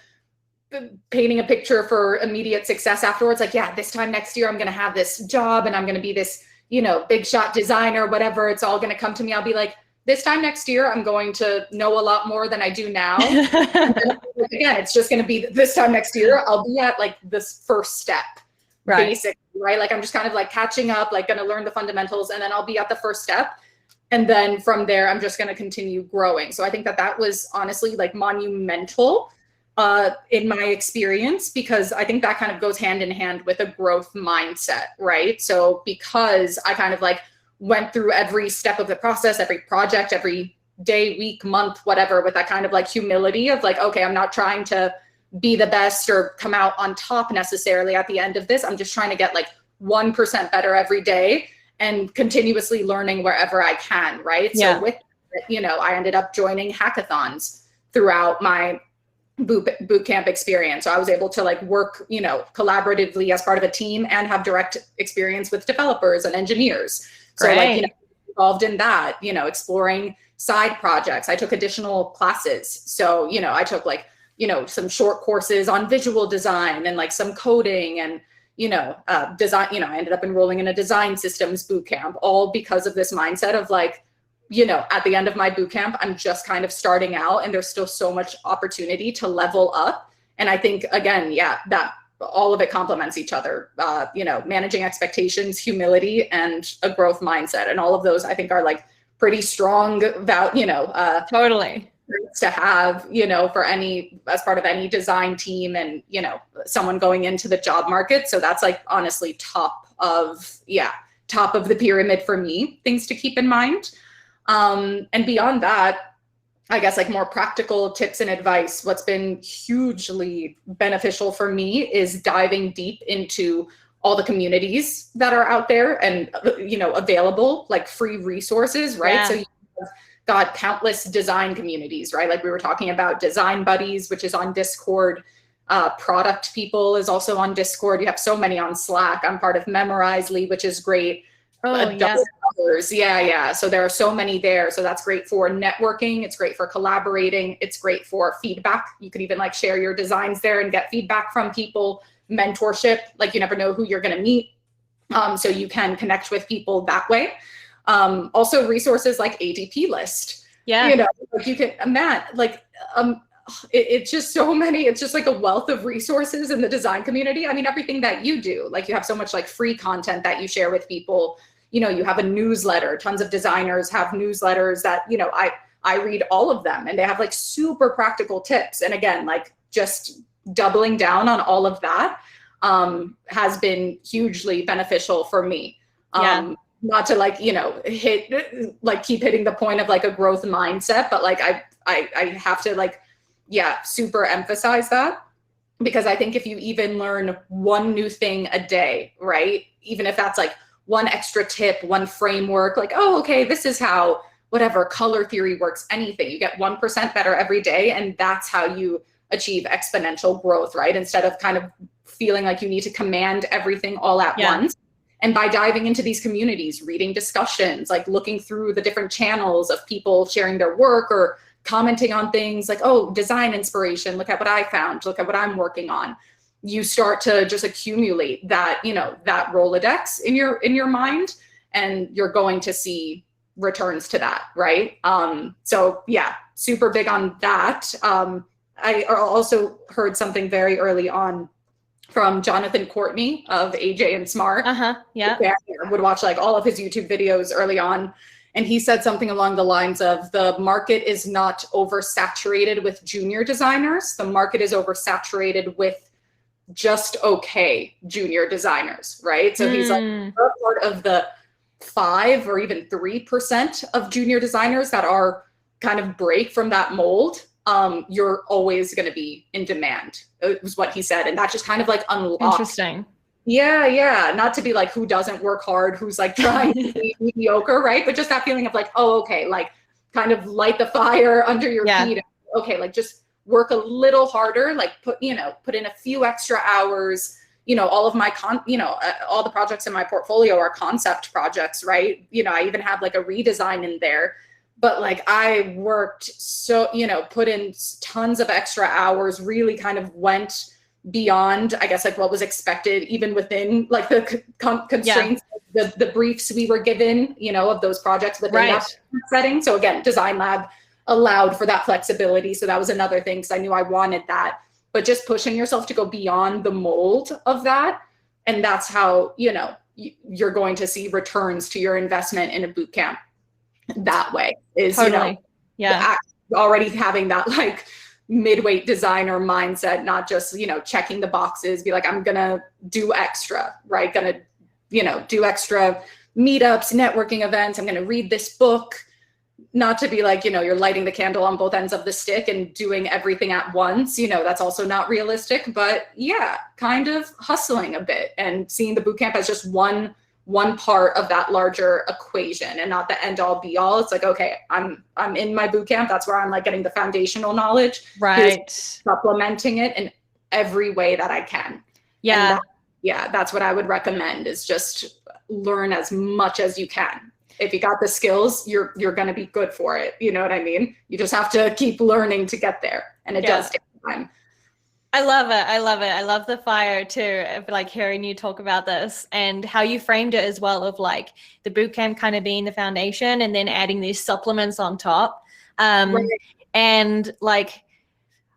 [SPEAKER 2] painting a picture for immediate success afterwards, like, yeah, this time next year, I'm going to have this job and I'm going to be this, you know, big shot designer, whatever. It's all going to come to me. I'll be like, this time next year, I'm going to know a lot more than I do now. And then, again, it's just going to be this time next year, I'll be at like this first step, basically, right? Like I'm just kind of like catching up, like going to learn the fundamentals, and then I'll be at the first step. And then from there, I'm just going to continue growing. So I think that was honestly like monumental in my experience, because I think that kind of goes hand in hand with a growth mindset, right? So because I kind of like went through every step of the process, every project, every day, week, month, whatever, with that kind of like humility of like, okay, I'm not trying to be the best or come out on top necessarily at the end of this. I'm just trying to get like 1% better every day and continuously learning wherever I can, right? So with, you know, I ended up joining hackathons throughout my boot camp experience. So I was able to like work, you know, collaboratively as part of a team and have direct experience with developers and engineers. So like, you know, involved in that, you know, exploring side projects. I took additional classes. So, you know, I took like, you know, some short courses on visual design and like some coding and, you know, design, you know, I ended up enrolling in a design systems boot camp, all because of this mindset of like, you know, at the end of my boot camp, I'm just kind of starting out and there's still so much opportunity to level up. And I think, again, that all of it complements each other, you know, managing expectations, humility, and a growth mindset. And all of those, I think, are like pretty strong, you know,
[SPEAKER 1] totally
[SPEAKER 2] to have, you know, for as part of any design team and, you know, someone going into the job market. So that's like, honestly, top of the pyramid for me, things to keep in mind. And beyond that, I guess like more practical tips and advice, what's been hugely beneficial for me is diving deep into all the communities that are out there and, you know, available, like free resources, right? So you've got countless design communities, right? Like we were talking about Design Buddies, which is on Discord. Product People is also on Discord. You have so many on Slack. I'm part of Memorizely, which is great. So there are so many there. So that's great for networking. It's great for collaborating. It's great for feedback. You could even like share your designs there and get feedback from people. Mentorship, like you never know who you're going to meet. So you can connect with people that way. Also resources like ADP list. You know, like you can, Matt, like, it's just so many, it's just like a wealth of resources in the design community. I mean, everything that you do, like you have so much like free content that you share with people. You know, you have a newsletter, tons of designers have newsletters that, you know, I read all of them and they have like super practical tips. And again, like just doubling down on all of that has been hugely beneficial for me. not to like, you know, keep hitting the point of like a growth mindset, but like I have to like, yeah, super emphasize that, because I think if you even learn one new thing a day, right? Even if that's like one extra tip, one framework, like, oh, okay, this is how whatever color theory works, anything, you get 1% better every day. And that's how you achieve exponential growth, right? Instead of kind of feeling like you need to command everything all at once. And by diving into these communities, reading discussions, like looking through the different channels of people sharing their work or commenting on things like, oh, design inspiration, look at what I found, look at what I'm working on. You start to just accumulate that, you know, that Rolodex in your mind, and you're going to see returns to that, right? So yeah, super big on that. I also heard something very early on from Jonathan Courtney of AJ and Smart.
[SPEAKER 1] Yeah.
[SPEAKER 2] I would watch like all of his YouTube videos early on. And he said something along the lines of, the market is not oversaturated with junior designers. The market is oversaturated with just okay junior designers, right? So he's like, you're part of the 5 or even 3% of junior designers that are kind of break from that mold. You're always going to be in demand, was what he said. And that just kind of like unlocked.
[SPEAKER 1] Interesting.
[SPEAKER 2] Yeah. Not to be like, who doesn't work hard, who's like trying to be mediocre, right? But just that feeling of like, oh, okay, like kind of light the fire under your feet. Okay, like just work a little harder, like put in a few extra hours. You know, all of my all the projects in my portfolio are concept projects, right? You know, I even have like a redesign in there. But like I worked so, you know, put in tons of extra hours, really kind of went beyond, I guess, like what was expected, even within like the constraints, the briefs we were given, you know, of those projects within that setting. So again, Design Lab allowed for that flexibility. So that was another thing, because I knew I wanted that. But just pushing yourself to go beyond the mold of that. And that's how, you know, you're going to see returns to your investment in a boot camp. That way is,
[SPEAKER 1] totally.
[SPEAKER 2] You know, already having that like midweight designer mindset, not just, you know, checking the boxes, be like, I'm gonna do extra, right? Gonna, you know, do extra meetups, networking events. I'm gonna read this book. Not to be like, you know, you're lighting the candle on both ends of the stick and doing everything at once. You know, that's also not realistic, but yeah, kind of hustling a bit and seeing the bootcamp as just one part of that larger equation and not the end all be all. It's like, okay, I'm in my boot camp. That's where I'm like getting the foundational knowledge,
[SPEAKER 1] right?
[SPEAKER 2] Supplementing it in every way that I can. That's what I would recommend, is just learn as much as you can. If you got the skills, you're going to be good for it. You know what I mean? You just have to keep learning to get there, and it does take time.
[SPEAKER 1] I love it. I love the fire too, of like hearing you talk about this and how you framed it as well, of like the bootcamp kind of being the foundation and then adding these supplements on top. And like,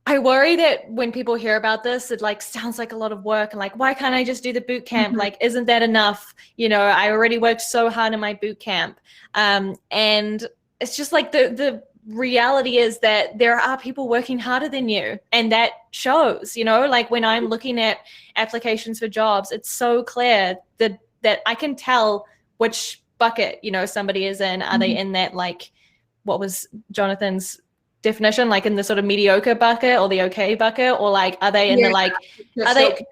[SPEAKER 1] I worry that when people hear about this, it like sounds like a lot of work and like, why can't I just do the boot camp? Like, isn't that enough? You know, I already worked so hard in my boot camp. And it's just like the reality is that there are people working harder than you, and that shows, you know, like when I'm looking at applications for jobs, it's so clear that I can tell which bucket, you know, somebody is in. Are they in that, like, what was Jonathan's definition, like in the sort of mediocre bucket or the okay bucket, or like are they in the like are they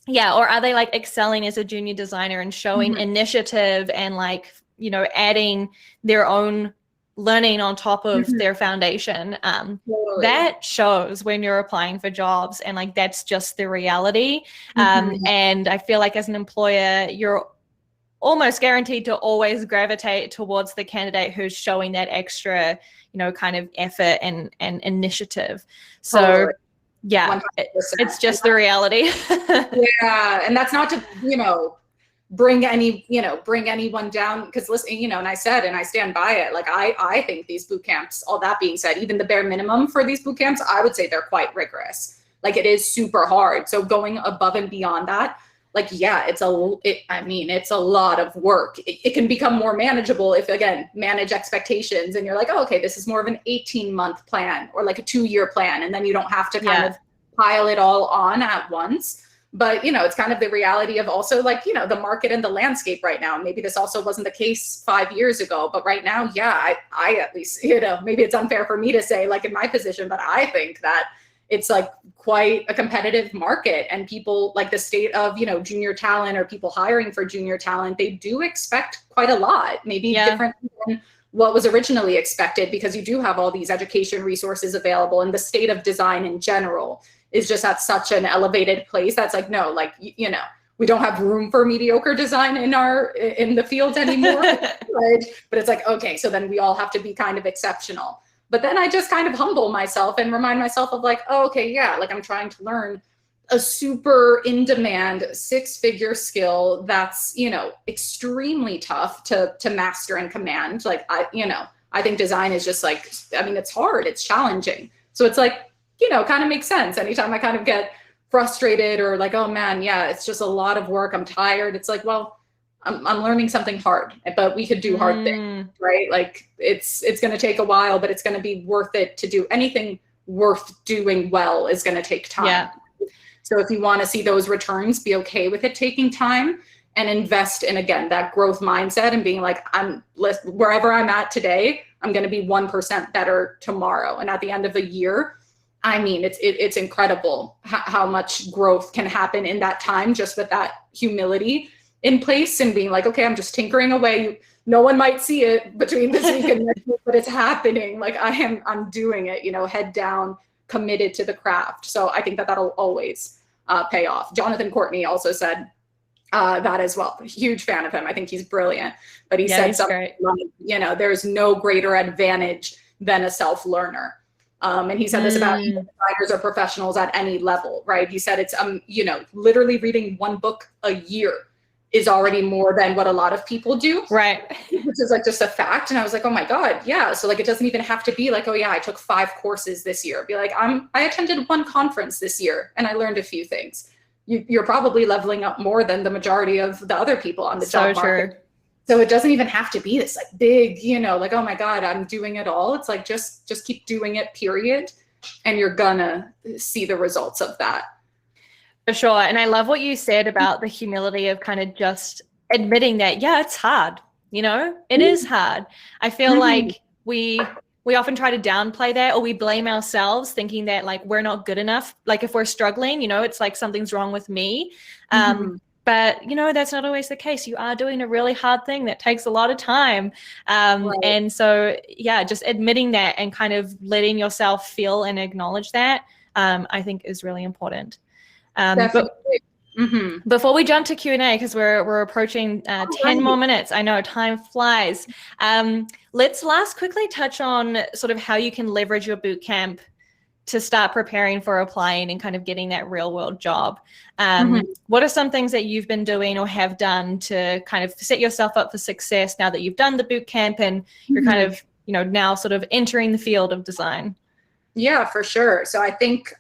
[SPEAKER 1] or are they like excelling as a junior designer and showing initiative and like, you know, adding their own learning on top of their foundation. That shows when you're applying for jobs, and like that's just the reality. And I feel like as an employer, you're almost guaranteed to always gravitate towards the candidate who's showing that extra, you know, kind of effort and initiative. So it's just the reality.
[SPEAKER 2] And that's not to, you know, bring anyone down, because listen, you know, and I said, and I stand by it, like I think these boot camps, all that being said, even the bare minimum for these boot camps, I would say they're quite rigorous. Like it is super hard. So going above and beyond that, like, yeah, it's a lot of work. It can become more manageable if, again, manage expectations, and you're like, oh, okay, this is more of an 18-month plan or like a 2-year plan. And then you don't have to kind of pile it all on at once. But, it's kind of the reality of also like, the market and the landscape right now. Maybe this also wasn't the case 5 years ago, but right now, yeah, I at least, maybe it's unfair for me to say like in my position, but I think that it's like quite a competitive market, and people like the state of, junior talent or people hiring for junior talent, they do expect quite a lot, maybe different than what was originally expected, because you do have all these education resources available, and the state of design in general is just at such an elevated place that's like, no, like, we don't have room for mediocre design in the field anymore. Right? But it's like, okay, so then we all have to be kind of exceptional. But then I just kind of humble myself and remind myself of like, oh, okay, yeah, like I'm trying to learn a super in-demand 6-figure skill that's, extremely tough to master and command. Like, I think design is just like, I mean, it's hard, it's challenging. So it's like, kind of makes sense. Anytime I kind of get frustrated or like, oh man, yeah, it's just a lot of work, I'm tired. It's like, well, I'm learning something hard, but we could do hard things, right? Like it's going to take a while, but it's going to be worth it to do. Anything worth doing well is going to take time. Yeah. So if you want to see those returns, be okay with it taking time, and invest in, again, that growth mindset and being like, wherever I'm at today, I'm going to be 1% better tomorrow. And at the end of the year, I mean, it's incredible how much growth can happen in that time, just with that humility in place and being like, okay, I'm just tinkering away. No one might see it between this week and next week, but it's happening. Like I'm doing it, head down, committed to the craft. So I think that'll always pay off. Jonathan Courtney also said that as well. Huge fan of him. I think he's brilliant. But he said something like, there's no greater advantage than a self-learner. And he said this about designers or professionals at any level, right? He said it's, literally reading one book a year is already more than what a lot of people do.
[SPEAKER 1] Right.
[SPEAKER 2] Which is like just a fact. And I was like, oh my God, yeah. So like, it doesn't even have to be like, oh yeah, I took 5 courses this year. Be like, I attended 1 conference this year and I learned a few things. You're probably leveling up more than the majority of the other people on the job market. True. So it doesn't even have to be this like big, like, oh my God, I'm doing it all. It's like, just keep doing it, period. And you're gonna see the results of that.
[SPEAKER 1] For sure. And I love what you said about the humility of kind of just admitting that, yeah, it's hard. It is hard. I feel like we often try to downplay that, or we blame ourselves thinking that like, we're not good enough. Like if we're struggling, it's like something's wrong with me. But, that's not always the case. You are doing a really hard thing that takes a lot of time. Right. And so, yeah, just admitting that and kind of letting yourself feel and acknowledge that, I think is really important. But before we jump to Q&A, because we're approaching 10 more minutes. I know time flies. Let's last quickly touch on sort of how you can leverage your bootcamp to start preparing for applying and kind of getting that real world job. What are some things that you've been doing or have done to kind of set yourself up for success now that you've done the bootcamp and you're kind of, now sort of entering the field of design?
[SPEAKER 2] Yeah, for sure. So I think,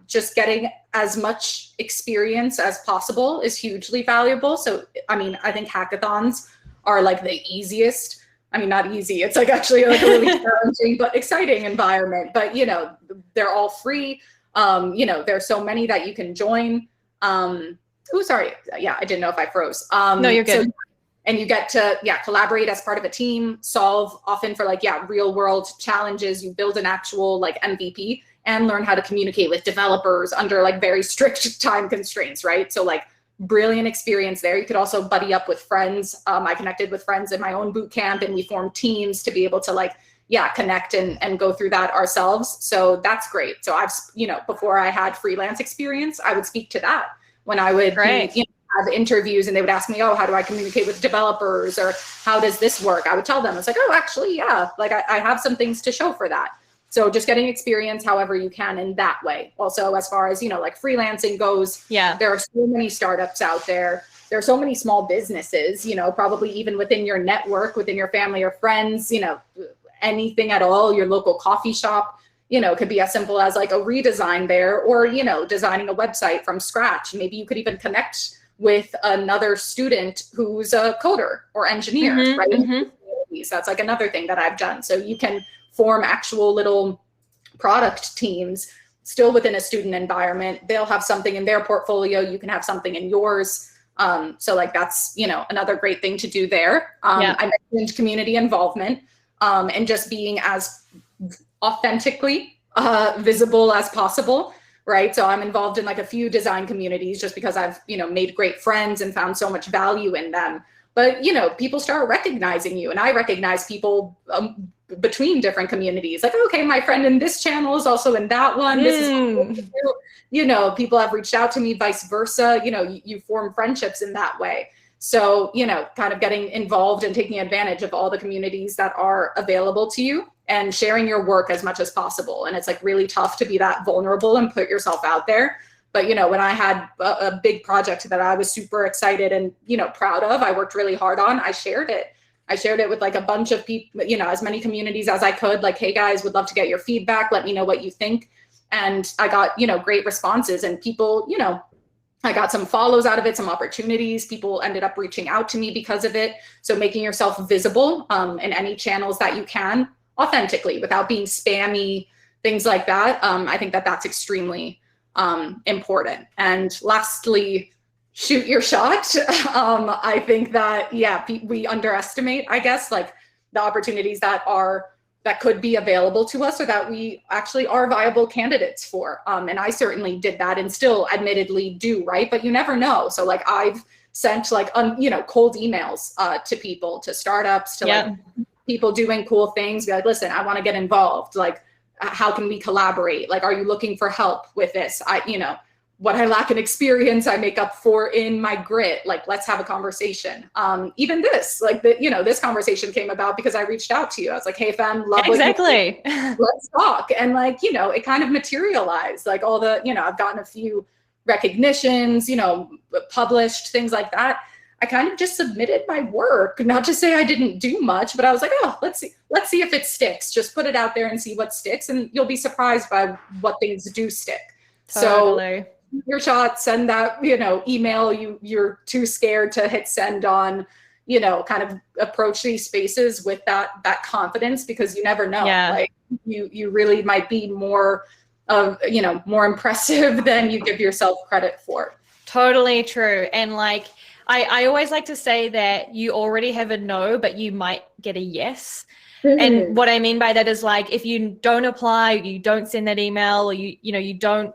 [SPEAKER 2] just getting as much experience as possible is hugely valuable. So, I mean, I think hackathons are like the easiest. I mean, not easy. It's like actually like a really challenging but exciting environment. But, they're all free. There's so many that you can join. Sorry. Yeah, I didn't know if I froze.
[SPEAKER 1] No, you're good.
[SPEAKER 2] And you get to, collaborate as part of a team, solve often for like, real world challenges. You build an actual like MVP and learn how to communicate with developers under like very strict time constraints, right? So like brilliant experience there. You could also buddy up with friends. I connected with friends in my own boot camp and we formed teams to be able to like, connect and go through that ourselves. So that's great. So I've, before I had freelance experience, I would speak to that when I would have interviews and they would ask me, oh, how do I communicate with developers, or how does this work? I would tell them, it's like, oh, actually, like I have some things to show for that. So just getting experience however you can in that way. Also, as far as, like freelancing goes, there are so many startups out there. There are so many small businesses, probably even within your network, within your family or friends, anything at all, your local coffee shop, could be as simple as like a redesign there, or, designing a website from scratch. Maybe you could even connect with another student who's a coder or engineer, right? That's like another thing that I've done. So you can form actual little product teams still within a student environment. They'll have something in their portfolio. You can have something in yours. So like that's, you know, another great thing to do there. I mentioned community involvement and just being as authentically visible as possible, right? So I'm involved in like a few design communities just because I've, you know, made great friends and found so much value in them. But, you know, people start recognizing you, and I recognize people between different communities. Like, okay, my friend in this channel is also in that one. This is, you know, people have reached out to me, vice versa. You know, you form friendships in that way. So, you know, kind of getting involved and taking advantage of all the communities that are available to you and sharing your work as much as possible. And it's like really tough to be that vulnerable and put yourself out there. But, you know, when I had a big project that I was super excited and, you know, proud of, I worked really hard on, I shared it. I shared it with like a bunch of people, you know, as many communities as I could, like, hey guys, would love to get your feedback. Let me know what you think. And I got, you know, great responses, and people, you know, I got some follows out of it, some opportunities. People ended up reaching out to me because of it. So making yourself visible in any channels that you can authentically without being spammy, things like that. I think that that's extremely important. And lastly, shoot your shot. I think that, yeah, we underestimate, I guess, like the opportunities that could be available to us, or that we actually are viable candidates for. And I certainly did that, and still admittedly do, right? But you never know. So like I've sent like, you know, cold emails to people, to startups, to like people doing cool things. Be like, listen, I want to get involved. Like, how can we collaborate? Like, are you looking for help with this? You know, what I lack in experience, I make up for in my grit. Like, let's have a conversation. Even this, like, you know, this conversation came about because I reached out to you. I was like, hey, fam, love what you do. Let's talk. And like, you know, it kind of materialized. Like all the, you know, I've gotten a few recognitions, you know, published, things like that. I kind of just submitted my work, not to say I didn't do much, but I was like, oh, let's see if it sticks. Just put it out there and see what sticks, and you'll be surprised by what things do stick.
[SPEAKER 1] Totally.
[SPEAKER 2] So your shot, send that, you know, email you're too scared to hit send on, you know, kind of approach these spaces with that confidence, because you never know. Like you really might be more you know, more impressive than you give yourself credit for.
[SPEAKER 1] Totally true. And like, I always like to say that you already have a no, but you might get a yes. And what I mean by that is like, if you don't apply, you don't send that email, or you know, you don't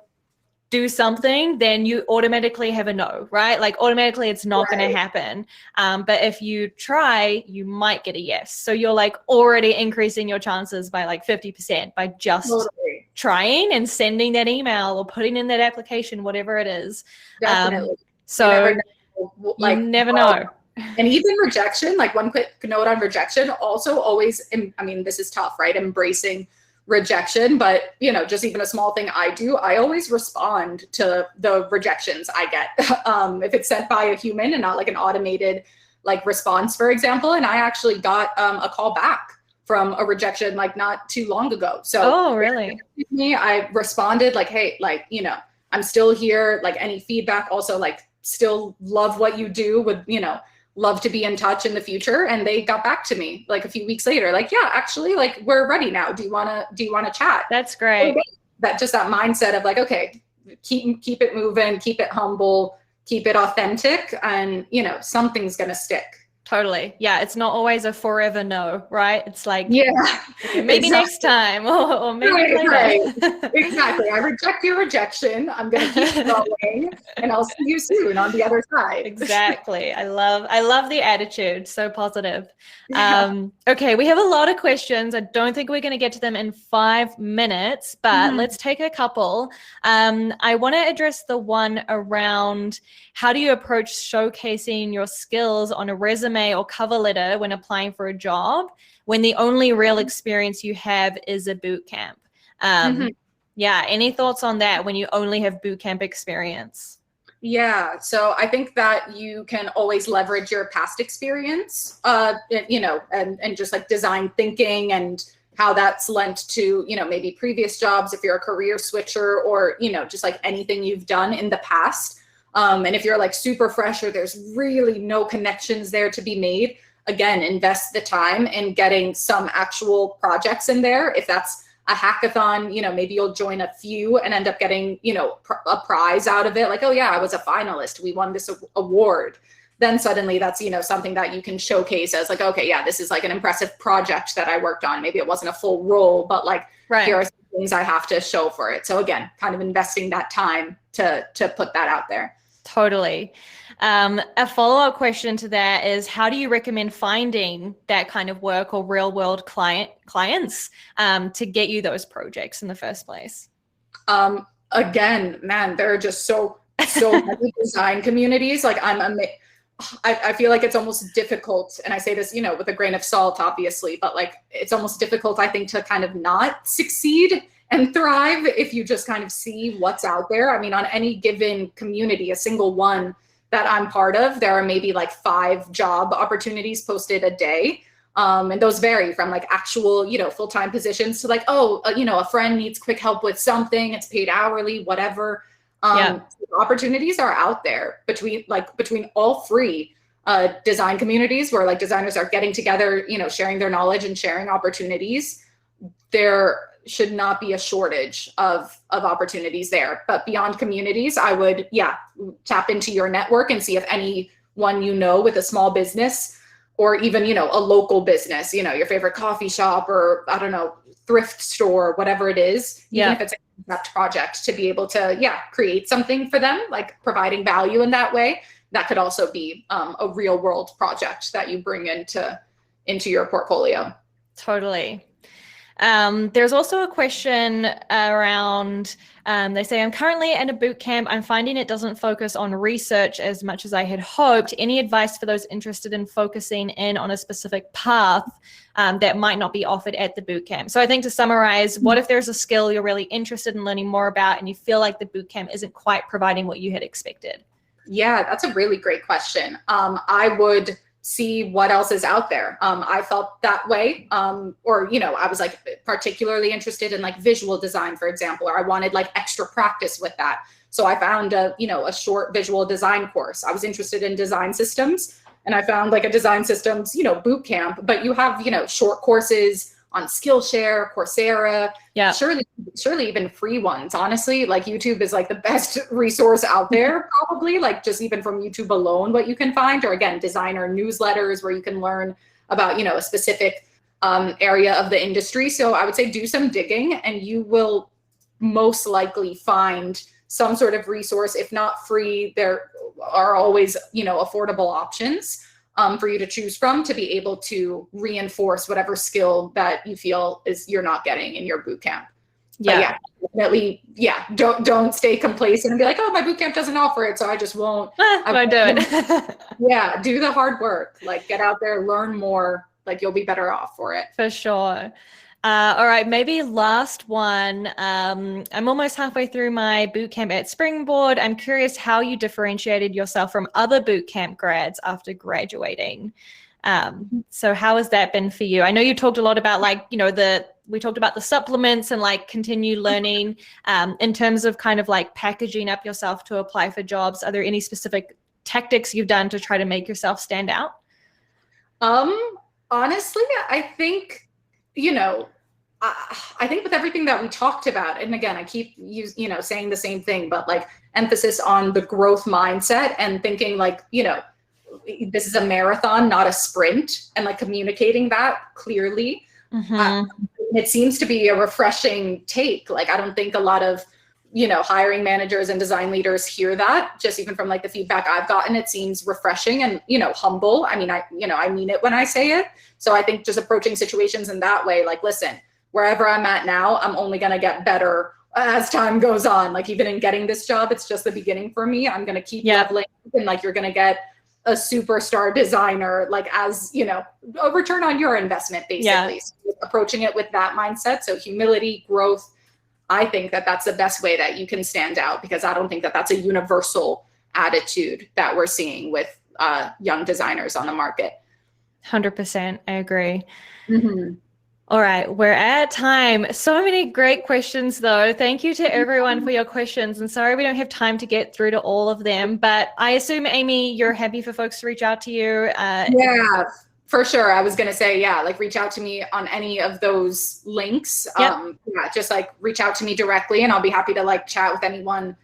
[SPEAKER 1] do something, then you automatically have a no, right? Like automatically it's not going to happen. But if you try, you might get a yes. So you're like already increasing your chances by like 50% by just trying and sending that email or putting in that application, whatever it is.
[SPEAKER 2] Definitely.
[SPEAKER 1] So
[SPEAKER 2] like,
[SPEAKER 1] you never know.
[SPEAKER 2] And even rejection, like one quick note on rejection, also always, I mean, this is tough, right? Embracing rejection, but you know, just even a small thing I do, I always respond to the rejections I get. If it's sent by a human and not like an automated like response, for example. And I actually got a call back from a rejection like not too long ago. So
[SPEAKER 1] oh, really?
[SPEAKER 2] I responded like, hey, like, you know, I'm still here, like any feedback, also like still love what you do, would, you know, love to be in touch in the future. And they got back to me like a few weeks later, like, yeah, actually, like we're ready now. Do you want to chat?
[SPEAKER 1] That's great.
[SPEAKER 2] That just that mindset of like, okay, keep it moving, keep it humble, keep it authentic, and you know, something's going to stick.
[SPEAKER 1] Totally. Yeah. It's not always a forever no, right? It's like,
[SPEAKER 2] exactly.
[SPEAKER 1] maybe next time or maybe later.
[SPEAKER 2] Exactly. I reject your rejection. I'm going to keep going, and I'll see you soon on the other side.
[SPEAKER 1] Exactly. I love the attitude. So positive. Okay. We have a lot of questions. I don't think we're going to get to them in 5 minutes, but let's take a couple. I want to address the one around how do you approach showcasing your skills on a resume or cover letter when applying for a job when the only real experience you have is a boot camp? Yeah. Any thoughts on that when you only have boot camp experience?
[SPEAKER 2] Yeah. So I think that you can always leverage your past experience, you know, and just like design thinking and how that's lent to, you know, maybe previous jobs, if you're a career switcher, or, you know, just like anything you've done in the past. And if you're like super fresh or there's really no connections there to be made, again, invest the time in getting some actual projects in there. If that's a hackathon, maybe you'll join a few and end up getting, a prize out of it. Like, oh yeah, I was a finalist. We won this award. Then suddenly that's, something that you can showcase as like, okay, yeah, this is like an impressive project that I worked on. Maybe it wasn't a full role, but like, here are some things I have to show for it. So again, kind of investing that time to put that out there.
[SPEAKER 1] Totally. A follow-up question to that is, how do you recommend finding that kind of work or real world clients to get you those projects in the first place?
[SPEAKER 2] Again, man, there are just so many design communities. Like I feel like it's almost difficult, and I say this, with a grain of salt, obviously, but like it's almost difficult, I think, to kind of not succeed and thrive if you just kind of see what's out there. I mean, on any given community, a single one that I'm part of, there are maybe like 5 job opportunities posted a day. And those vary from like actual, full-time positions to like, a friend needs quick help with something, it's paid hourly, whatever. Opportunities are out there between all 3 design communities where like designers are getting together, sharing their knowledge and sharing opportunities. There should not be a shortage of opportunities there. But beyond communities, I would, tap into your network and see if anyone with a small business or even, a local business, your favorite coffee shop or I don't know, thrift store, whatever it is, even if it's a concept project, to be able to, create something for them, like providing value in that way. That could also be a real world project that you bring into your portfolio.
[SPEAKER 1] Totally. There's also a question around, they say, I'm currently in a boot camp. I'm finding it doesn't focus on research as much as I had hoped. Any advice for those interested in focusing in on a specific path that might not be offered at the boot camp? So I think to summarize, what if there's a skill you're really interested in learning more about and you feel like the boot camp isn't quite providing what you had expected?
[SPEAKER 2] Yeah, that's a really great question. I would see what else is out there. I felt that way. Or, I was like particularly interested in like visual design, for example, or I wanted like extra practice with that. So I found a short visual design course. I was interested in design systems and I found like a design systems, boot camp, but you have, short courses on Skillshare, Coursera, surely even free ones. Honestly, like YouTube is like the best resource out there, probably, like just even from YouTube alone, what you can find, or again, designer newsletters where you can learn about, a specific area of the industry. So I would say do some digging and you will most likely find some sort of resource. If not free, there are always, affordable options for you to choose from to be able to reinforce whatever skill that you feel is you're not getting in your boot camp. Definitely. Don't stay complacent and be like, oh, my boot camp doesn't offer it, so I just won't. I won't do it. Do the hard work. Like get out there, learn more. Like you'll be better off for it.
[SPEAKER 1] For sure. All right, maybe last one. I'm almost halfway through my bootcamp at Springboard. I'm curious how you differentiated yourself from other bootcamp grads after graduating. So how has that been for you? I know you talked a lot about we talked about the supplements and like continue learning in terms of kind of like packaging up yourself to apply for jobs. Are there any specific tactics you've done to try to make yourself stand out?
[SPEAKER 2] Honestly, I think, I think with everything that we talked about, and again, I keep saying the same thing, but like emphasis on the growth mindset and thinking like, this is a marathon, not a sprint, and like communicating that clearly. It seems to be a refreshing take. Like, I don't think a lot of, hiring managers and design leaders hear that. Just even from like the feedback I've gotten, it seems refreshing and, humble. I mean, I mean it when I say it. So I think just approaching situations in that way, like, listen, wherever I'm at now, I'm only going to get better as time goes on. Like even in getting this job, it's just the beginning for me. I'm going to keep leveling and like, you're going to get a superstar designer, like as, a return on your investment, basically. So approaching it with that mindset. So humility, growth, I think that that's the best way that you can stand out, because I don't think that that's a universal attitude that we're seeing with young designers on the market.
[SPEAKER 1] 100%. I agree. All right, we're at time. So many great questions, though. Thank you to everyone for your questions. And sorry we don't have time to get through to all of them. But I assume, Amy, you're happy for folks to reach out to you.
[SPEAKER 2] For sure. I was going to say, yeah, like reach out to me on any of those links.
[SPEAKER 1] Yep.
[SPEAKER 2] Yeah, just like reach out to me directly and I'll be happy to like chat with anyone,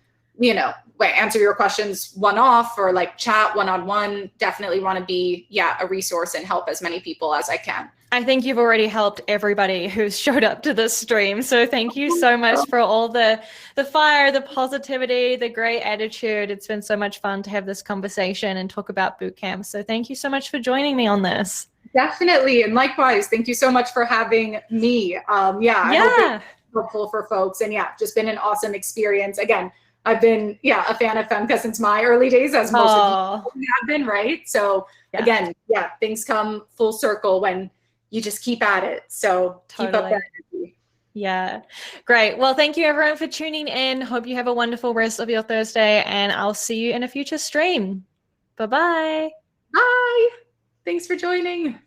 [SPEAKER 2] answer your questions one-off or like chat one-on-one. Definitely want to be, a resource and help as many people as I can.
[SPEAKER 1] I think you've already helped everybody who's showed up to this stream. So thank you so much for all the fire, the positivity, the great attitude. It's been so much fun to have this conversation and talk about bootcamp. So thank you so much for joining me on this.
[SPEAKER 2] Definitely. And likewise, thank you so much for having me. I hope it's helpful for folks. And just been an awesome experience. Again, I've been, a fan of Femke since my early days, as most of you have been, right? So again, things come full circle when you just keep at it. So keep up that energy.
[SPEAKER 1] Yeah, great. Well, thank you everyone for tuning in. Hope you have a wonderful rest of your Thursday and I'll see you in a future stream. Bye-bye.
[SPEAKER 2] Bye. Thanks for joining.